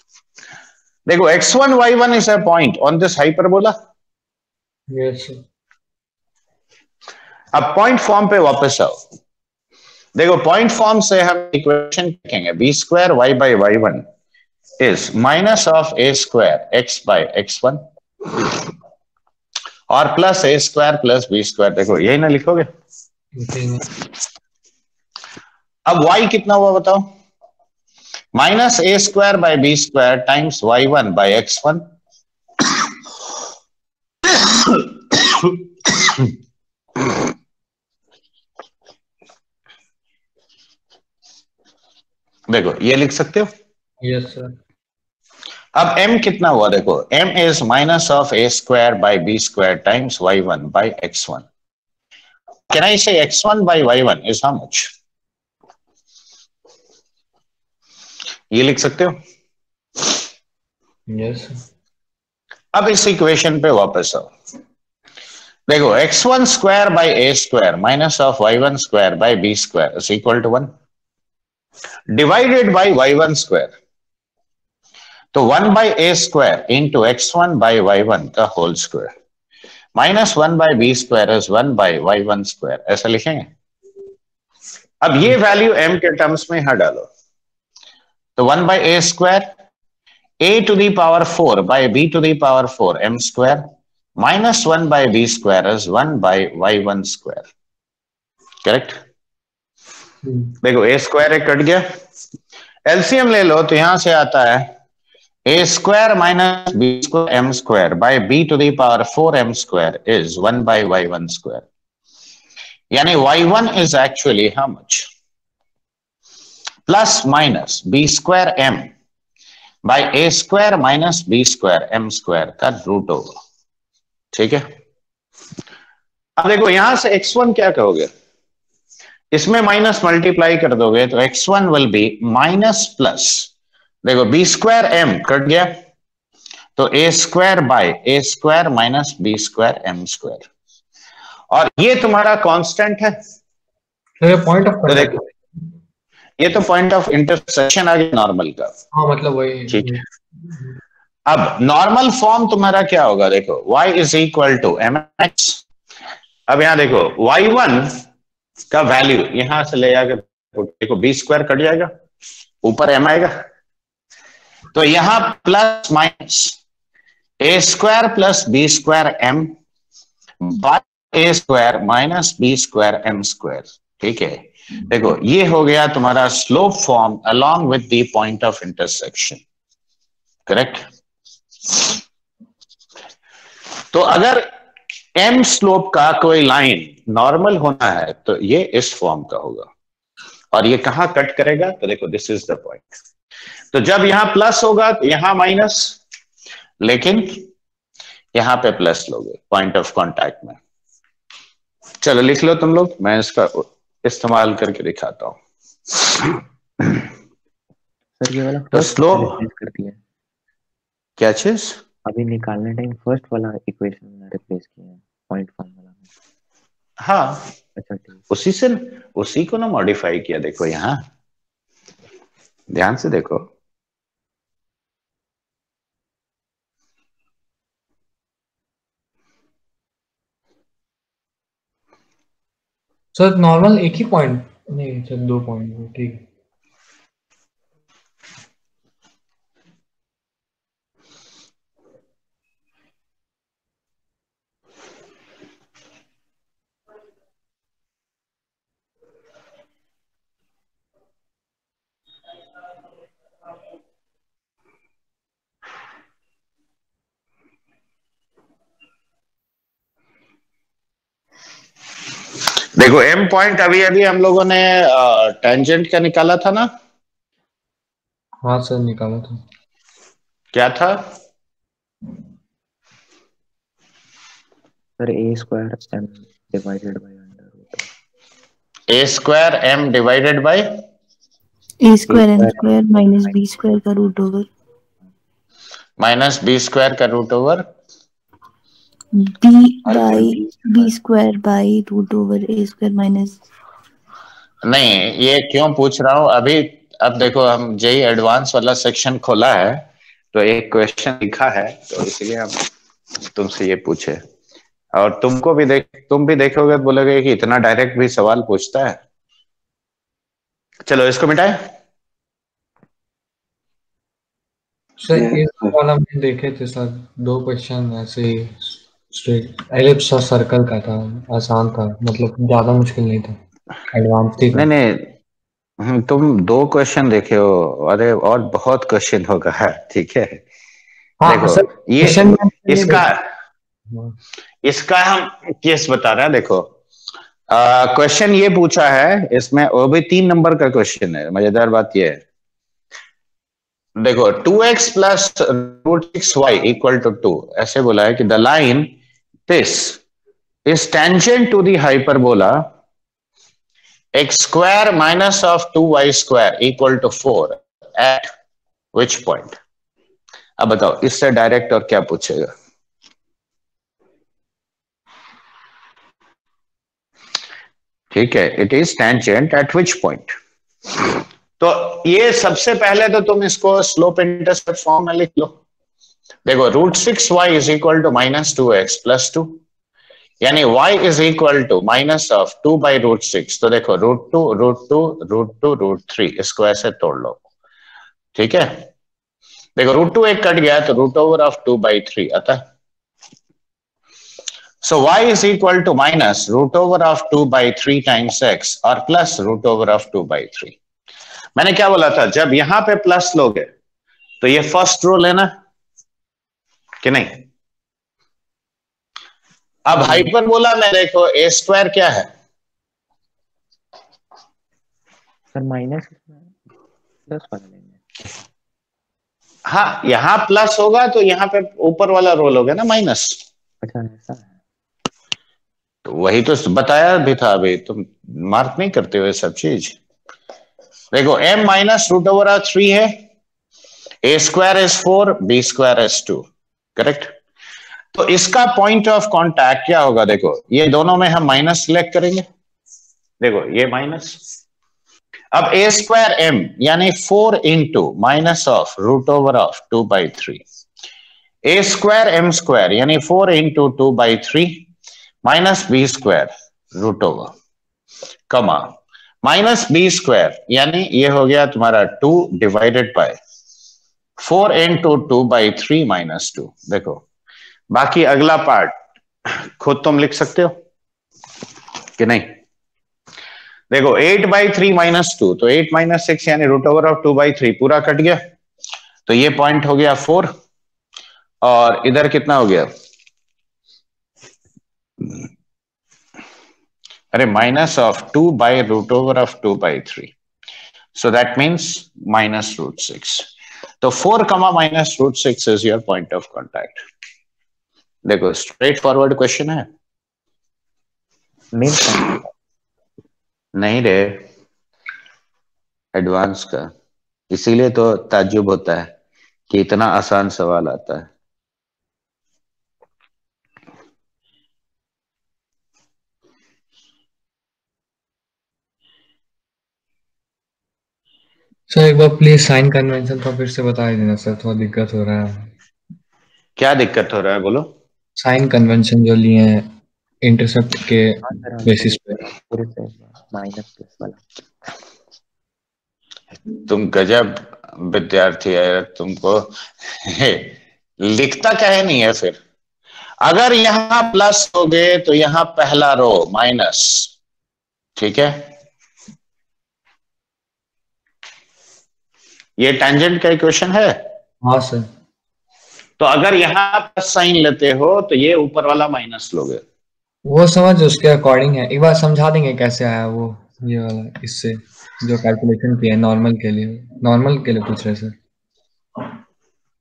देखो x1 y1 is a point on this hyperbola. Yes sir. अब पॉइंट फॉर्म पे वापस आओ। देखो पॉइंट फॉर्म से हम इक्वेशन लिखेंगे b square y by y1 is minus of A square x by x1 और plus a square plus B square. देखो यही ना लिखोगे? अब y कितना हुआ बताओ? Minus a square by B square times y1 by x1 देखो ये लिख सकते हो? Yes sir. अब m कितना हुआ? देखो m is minus of A square by B square times y1 by x1। Can I say x1 by y1 is how much? ये लिख सकते हो। यस अब इस इक्वेशन पे वापस आओ। देखो x1 square by A square minus of y1 square by B square is equal to 1 divided by y1 square, तो 1 by A square into x1 by y1 का whole square minus 1 by B square is 1 by y1 square, ऐसा लिखेंगे। अब ये value m के terms में यहां डालो, तो 1 by A square a to the power 4 by b to the power 4 m square minus 1 by b square is 1 by y1 square, correct. देखो a स्क्वायर एक कट गया, एलसीएम ले लो तो यहां से आता है a square minus B square m square by b to the power 4 m square is 1 by y1 square, यानी y1 is actually how much, plus minus b square m by a square minus B square m square का root होगा, ठीक है। अब देखो यहां से x1 क्या कहोगे, इसमें माइनस मल्टीप्लाई कर दोगे तो x1 will be minus plus, देखो बी स्क्वायर एम कट गया तो a square by a square minus B square m square, और ये तुम्हारा कांस्टेंट है। पॉइंट ऑफ तो देखो ये तो पॉइंट ऑफ इंटरसेक्शन आ गया नॉर्मल का, हाँ मतलब वही, ठीक है। अब नॉर्मल फॉर्म तुम्हारा क्या होगा, देखो y is equal to m x. अब यहां देखो y1 का वैल्यू यहां से ले जाकर देखो बी स्क्वायर कट जाएगा, ऊपर m आएगा, तो यहां plus minus a square plus B square m by a square minus B square m square, ठीक है। देखो ये हो गया तुम्हारा slope form along with the point of intersection, correct. तो अगर एम स्लोप का कोई लाइन नॉर्मल होना है तो ये इस फॉर्म का होगा, और ये कहां कट करेगा, तो देखो दिस इज द पॉइंट। तो जब यहां प्लस होगा तो यहां माइनस, लेकिन यहां पे प्लस लोगे पॉइंट ऑफ कांटेक्ट में। चलो लिख लो तुम लोग, मैं इसका इस्तेमाल करके दिखाता हूं। सर ये वाला तो फर्स्ट स्लोप रिप्लेस कर दिया है, क्या चीज, अभी निकालने टाइम फर्स्ट वाला इक्वेशन में रिप्लेस किया है पॉइंट फॉर्म वाला में। हाँ अच्छा ठीक, उसी को ना मॉडिफाई किया। देखो यहां ध्यान से देखो, सर नॉर्मल एक ही पॉइंट नहीं सर, 2 पॉइंट, ठीक है। देखो एम पॉइंट अभी अभी हम लोगों ने टेंजेंट का निकाला था ना, हाँ सर निकाला था। क्या था, sir a square m divided by under root, a square m divided by a square m square minus B square का root over minus B square का root over b by B square by root over a square minus. नहीं, ये क्यों पूछ रहा हूं अभी, अब देखो हम जेई एडवांस वाला सेक्शन खोला है तो एक क्वेश्चन लिखा है, तो इसलिए हम तुमसे ये पूछे, और तुम भी देखोगे तो बोलोगे कि इतना डायरेक्ट भी सवाल पूछता है। चलो इसको मिटाए। सर ये वाला मैंने देखे थे सर, 2 क्वेश्चन ऐसे ही स्ट्रेट एलिप्स और सर्कल का था, आसान था, मतलब ज्यादा मुश्किल नहीं था, एडवांस थी। नहीं तुम 2 क्वेश्चन देखे हो, अरे और बहुत क्वेश्चन होगा, ठीक है। हाँ, देखो सर, ये इसका हम केस बता रहे हैं। देखो क्वेश्चन ये पूछा है, इसमें वो भी 3 नंबर का क्वेश्चन है। मजेदार बात ये है, देखो 2x plus root 6y equal to 2, ऐसे बोला है कि the line this is tangent to the hyperbola x square minus of 2y square equal to 4 at which point. अब बताओ इससे डायरेक्ट और क्या पूछेगा? ठीक है, it is tangent at which point. तो ये सबसे पहले तो तुम इसको स्लोप इंटरसेप्ट फॉर्म में लिख लो। देखो √6y is equal to -2x + 2, यानी y is equal to minus of 2/√6। तो देखो √2 इसको ऐसे तोड़ लो, ठीक है। देखो √2 एक कट गया तो √2/3 आता है। So y is equal to minus √2/3 times x और प्लस √2/3। मैंने क्या बोला था, जब यहां पे प्लस लोगे तो ये फर्स्ट रो लेना कि नहीं। अब हाइपरबोला में देखो a² क्या है सर माइनस प्लस वाला लेंगे। हाँ, यहां प्लस होगा तो यहां पे ऊपर वाला रो लोगे ना माइनस। अच्छा ऐसा है, तो वही तो बताया भी था अभी, तुम मार्क नहीं करते हो ये सब चीज। देखो m माइनस √3 है, a² is 4, b² is 2, correct. तो इसका पॉइंट ऑफ कांटेक्ट क्या होगा? देखो ये दोनों में हम माइनस सिलेक्ट करेंगे, देखो ये माइनस। अब a² m यानी 4 into minus of √2/3, a² m² यानी 4 into 2/3 minus b² √, comma minus b² यानी ये हो गया तुम्हारा 2 डिवाइडेड बाय 4 इंटू 2/3 माइनस 2। देखो बाकी अगला पार्ट खुद तुम लिख सकते हो कि नहीं। देखो 8/3 माइनस 2, तो 8 - 6 यानी √2/3 पूरा कट गया, तो ये पॉइंट हो गया 4 और इधर कितना हो गया, अरे minus of 2/√2/3, so that means -√6। तो 4, -√6 is your point of contact। देखो स्ट्रेट फॉरवर्ड क्वेश्चन है नहीं रे, एडवांस का, इसीलिए तो ताज्जुब होता है कि इतना आसान सवाल आता है। सर एक बार प्लीज साइन कन्वेंशन तो फिर से बता ही देना सर, थोड़ा दिक्कत हो रहा है। क्या दिक्कत हो रहा है बोलो? साइन कन्वेंशन जो लिए हैं इंटरसेप्ट के बेसिस पे। माइनस प्लस वाला। तुम गजब विद्यार्थी है, तुमको लिखता कहे नहीं है फिर। अगर यहां प्लस हो गए तो यहां पहला रो माइनस, ठीक है। ये टेंजेंट का इक्वेशन है। हाँ सर। तो अगर यहां प्लस साइन लेते हो तो ये ऊपर वाला माइनस लोगे। वो समझ उसके अकॉर्डिंग है, एक बार समझा देंगे कैसे आया वो, ये वाला इससे जो कैलकुलेशन किया है नॉर्मल के लिए पूछ रहे सर।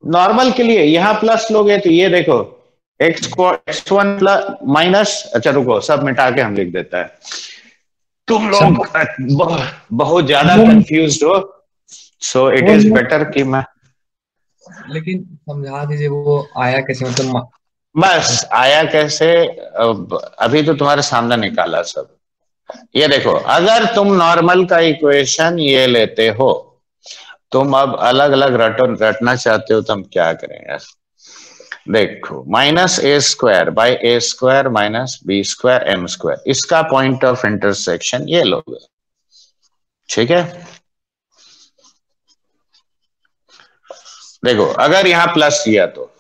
नॉर्मल के लिए यहां प्लस लोगे तो ये देखो x1 प्लस माइनस, अच्छा रुको सब मिटा के हम लिख देता है। तुम लोग बहुत ज्यादा कंफ्यूज्ड हो, सो इट इज बेटर कि मैं, लेकिन समझा दीजिए वो आया कैसे, मतलब बस आया कैसे अभी तो तुम्हारे सामने निकाला सब। ये देखो अगर तुम नॉर्मल का इक्वेशन ये लेते हो, तुम अब अलग अलग रटना चाहते हो तो हम क्या करें यार। देखो -a² by a² minus b² m², इसका पॉइंट ऑफ इंटरसेक्शन ये लोगे, ठीक है। देखो अगर यहां प्लस लिया तो,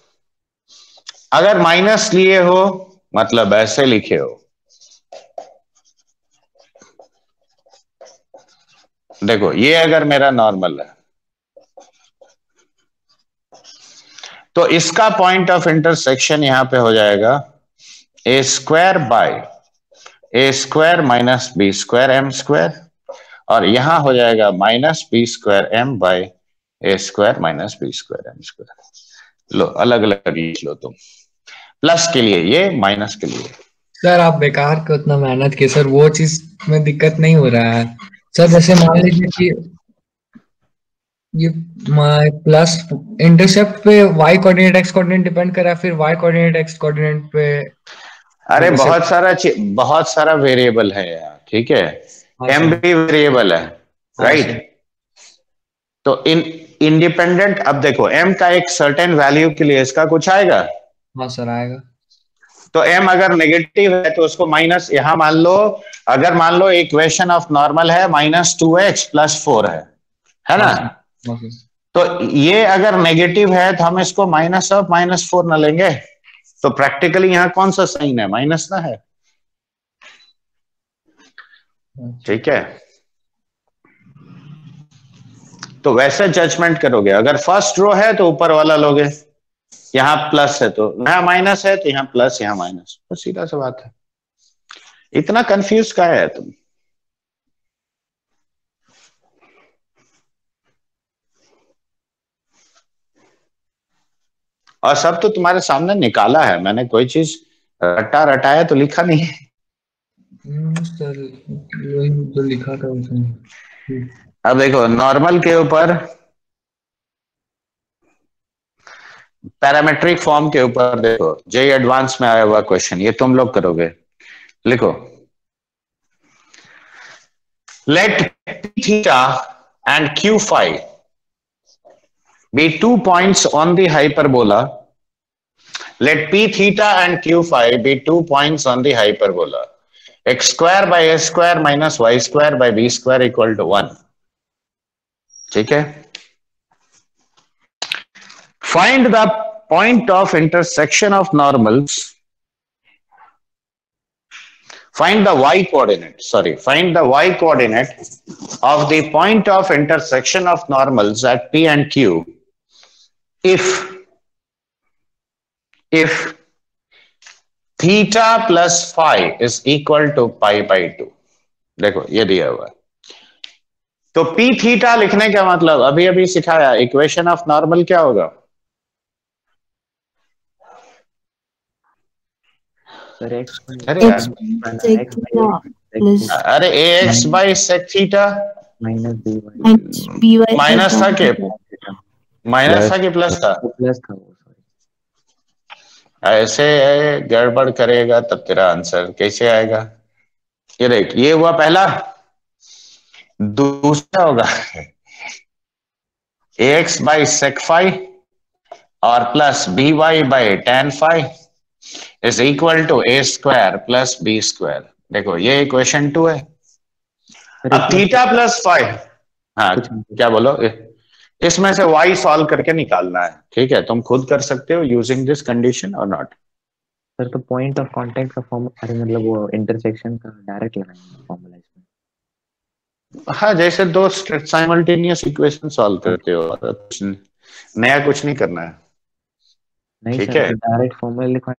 अगर माइनस लिए हो मतलब ऐसे लिखे हो, देखो ये अगर मेरा नॉर्मल है तो इसका पॉइंट ऑफ इंटरसेक्शन यहां पे हो जाएगा a² bye a² minus b² m², और यहां हो जाएगा -b² m bye a² minus b² m²। लो अलग अलग लिख लो तुम, प्लस के लिए ये, माइनस के लिए। सर आप बेकार को उतना मेहनत किए सर, वो चीज में दिक्कत नहीं हो रहा है सर। जैसे मान लीजिए कि ये प्लस इंटरसेप्ट पे y coordinate x coordinate depend कर रहा है, फिर y कोऑर्डिनेट x कोऑर्डिनेट पे अरे intercept- बहुत सारा वेरिएबल है यार, ठीक है। हाँ m सर, भी वेरिएबल है, हाँ राइट। सर, तो इंडिपेंडेंट, अब देखो m का एक सर्टेन वैल्यू के लिए इसका कुछ आएगा। हाँ सर आएगा। तो m अगर नेगेटिव है तो उसको माइनस, यहां मान लो, अगर मान लो इक्वेशन ऑफ नॉर्मल है -2h + 4 है ना। हाँ सर, हाँ सर, तो ये अगर नेगेटिव है तो हम इसको -4 ना लेंगे। तो प्रैक्टिकली यहाँ कौन सा साइन है, माइनस ना है, ठीक है। तो वैसे जजमेंट करोगे, अगर फर्स्ट रो है तो ऊपर वाला लोगे, यहाँ प्लस है तो यहाँ माइनस है, तो यहाँ प्लस यहाँ माइनस, तो सीधा सा बात है। इतना कंफ्यूज का है तुम। और सब तो तुम्हारे सामने निकाला है मैंने, कोई चीज रटाया तो लिखा नहीं है। सर वही जो लिखा था उसमें। अब देखो नॉर्मल के ऊपर, पैरामेट्रिक फॉर्म के ऊपर देखो, जेई एडवांस में आया हुआ क्वेश्चन, ये तुम लोग करोगे। लिखो, let theta and q phi be 2 points on the hyperbola. Let p theta and q phi be 2 points on the hyperbola. X square by a square minus y square by b square equal to 1. ठीक है। Find the point of intersection of normals. Find the y coordinate. Sorry, find the y coordinate of the point of intersection of normals at p and q. If theta plus phi is equal to pi by 2, देखो ये दिया हुआ है। तो p theta लिखने का मतलब अभी अभी सिखाया, इक्वेशन ऑफ नॉर्मल क्या होगा सर x अरे x sec theta plus अरे ax by sec theta minus by minus by minus था के माइनस था कि प्लस था, प्लस था वो, ऐसे गड़बड़ करेगा तब तेरा आंसर कैसे आएगा। ये देख, ये हुआ पहला, दूसरा होगा ax by sec phi और plus by by tan phi is equal to a square plus b square। देखो ये इक्वेशन 2 है। अब थीटा प्लस फाई, हाँ क्या बोलो, इसमें से y सॉल्व करके निकालना है, ठीक है। तुम खुद कर सकते हो यूजिंग दिस कंडीशन और नॉट। सर तो पॉइंट ऑफ कांटेक्ट का फॉर्म, अरे मतलब वो इंटरसेक्शन का डायरेक्ट लगाएंगे फॉर्मूला इसमें। हाँ, जैसे दो साइमल्टेनियस इक्वेशन सॉल्व करते हो, और नया कुछ नहीं करना है, नहीं ठीक सर, है। डायरेक्ट फॉर्मूला लिखवा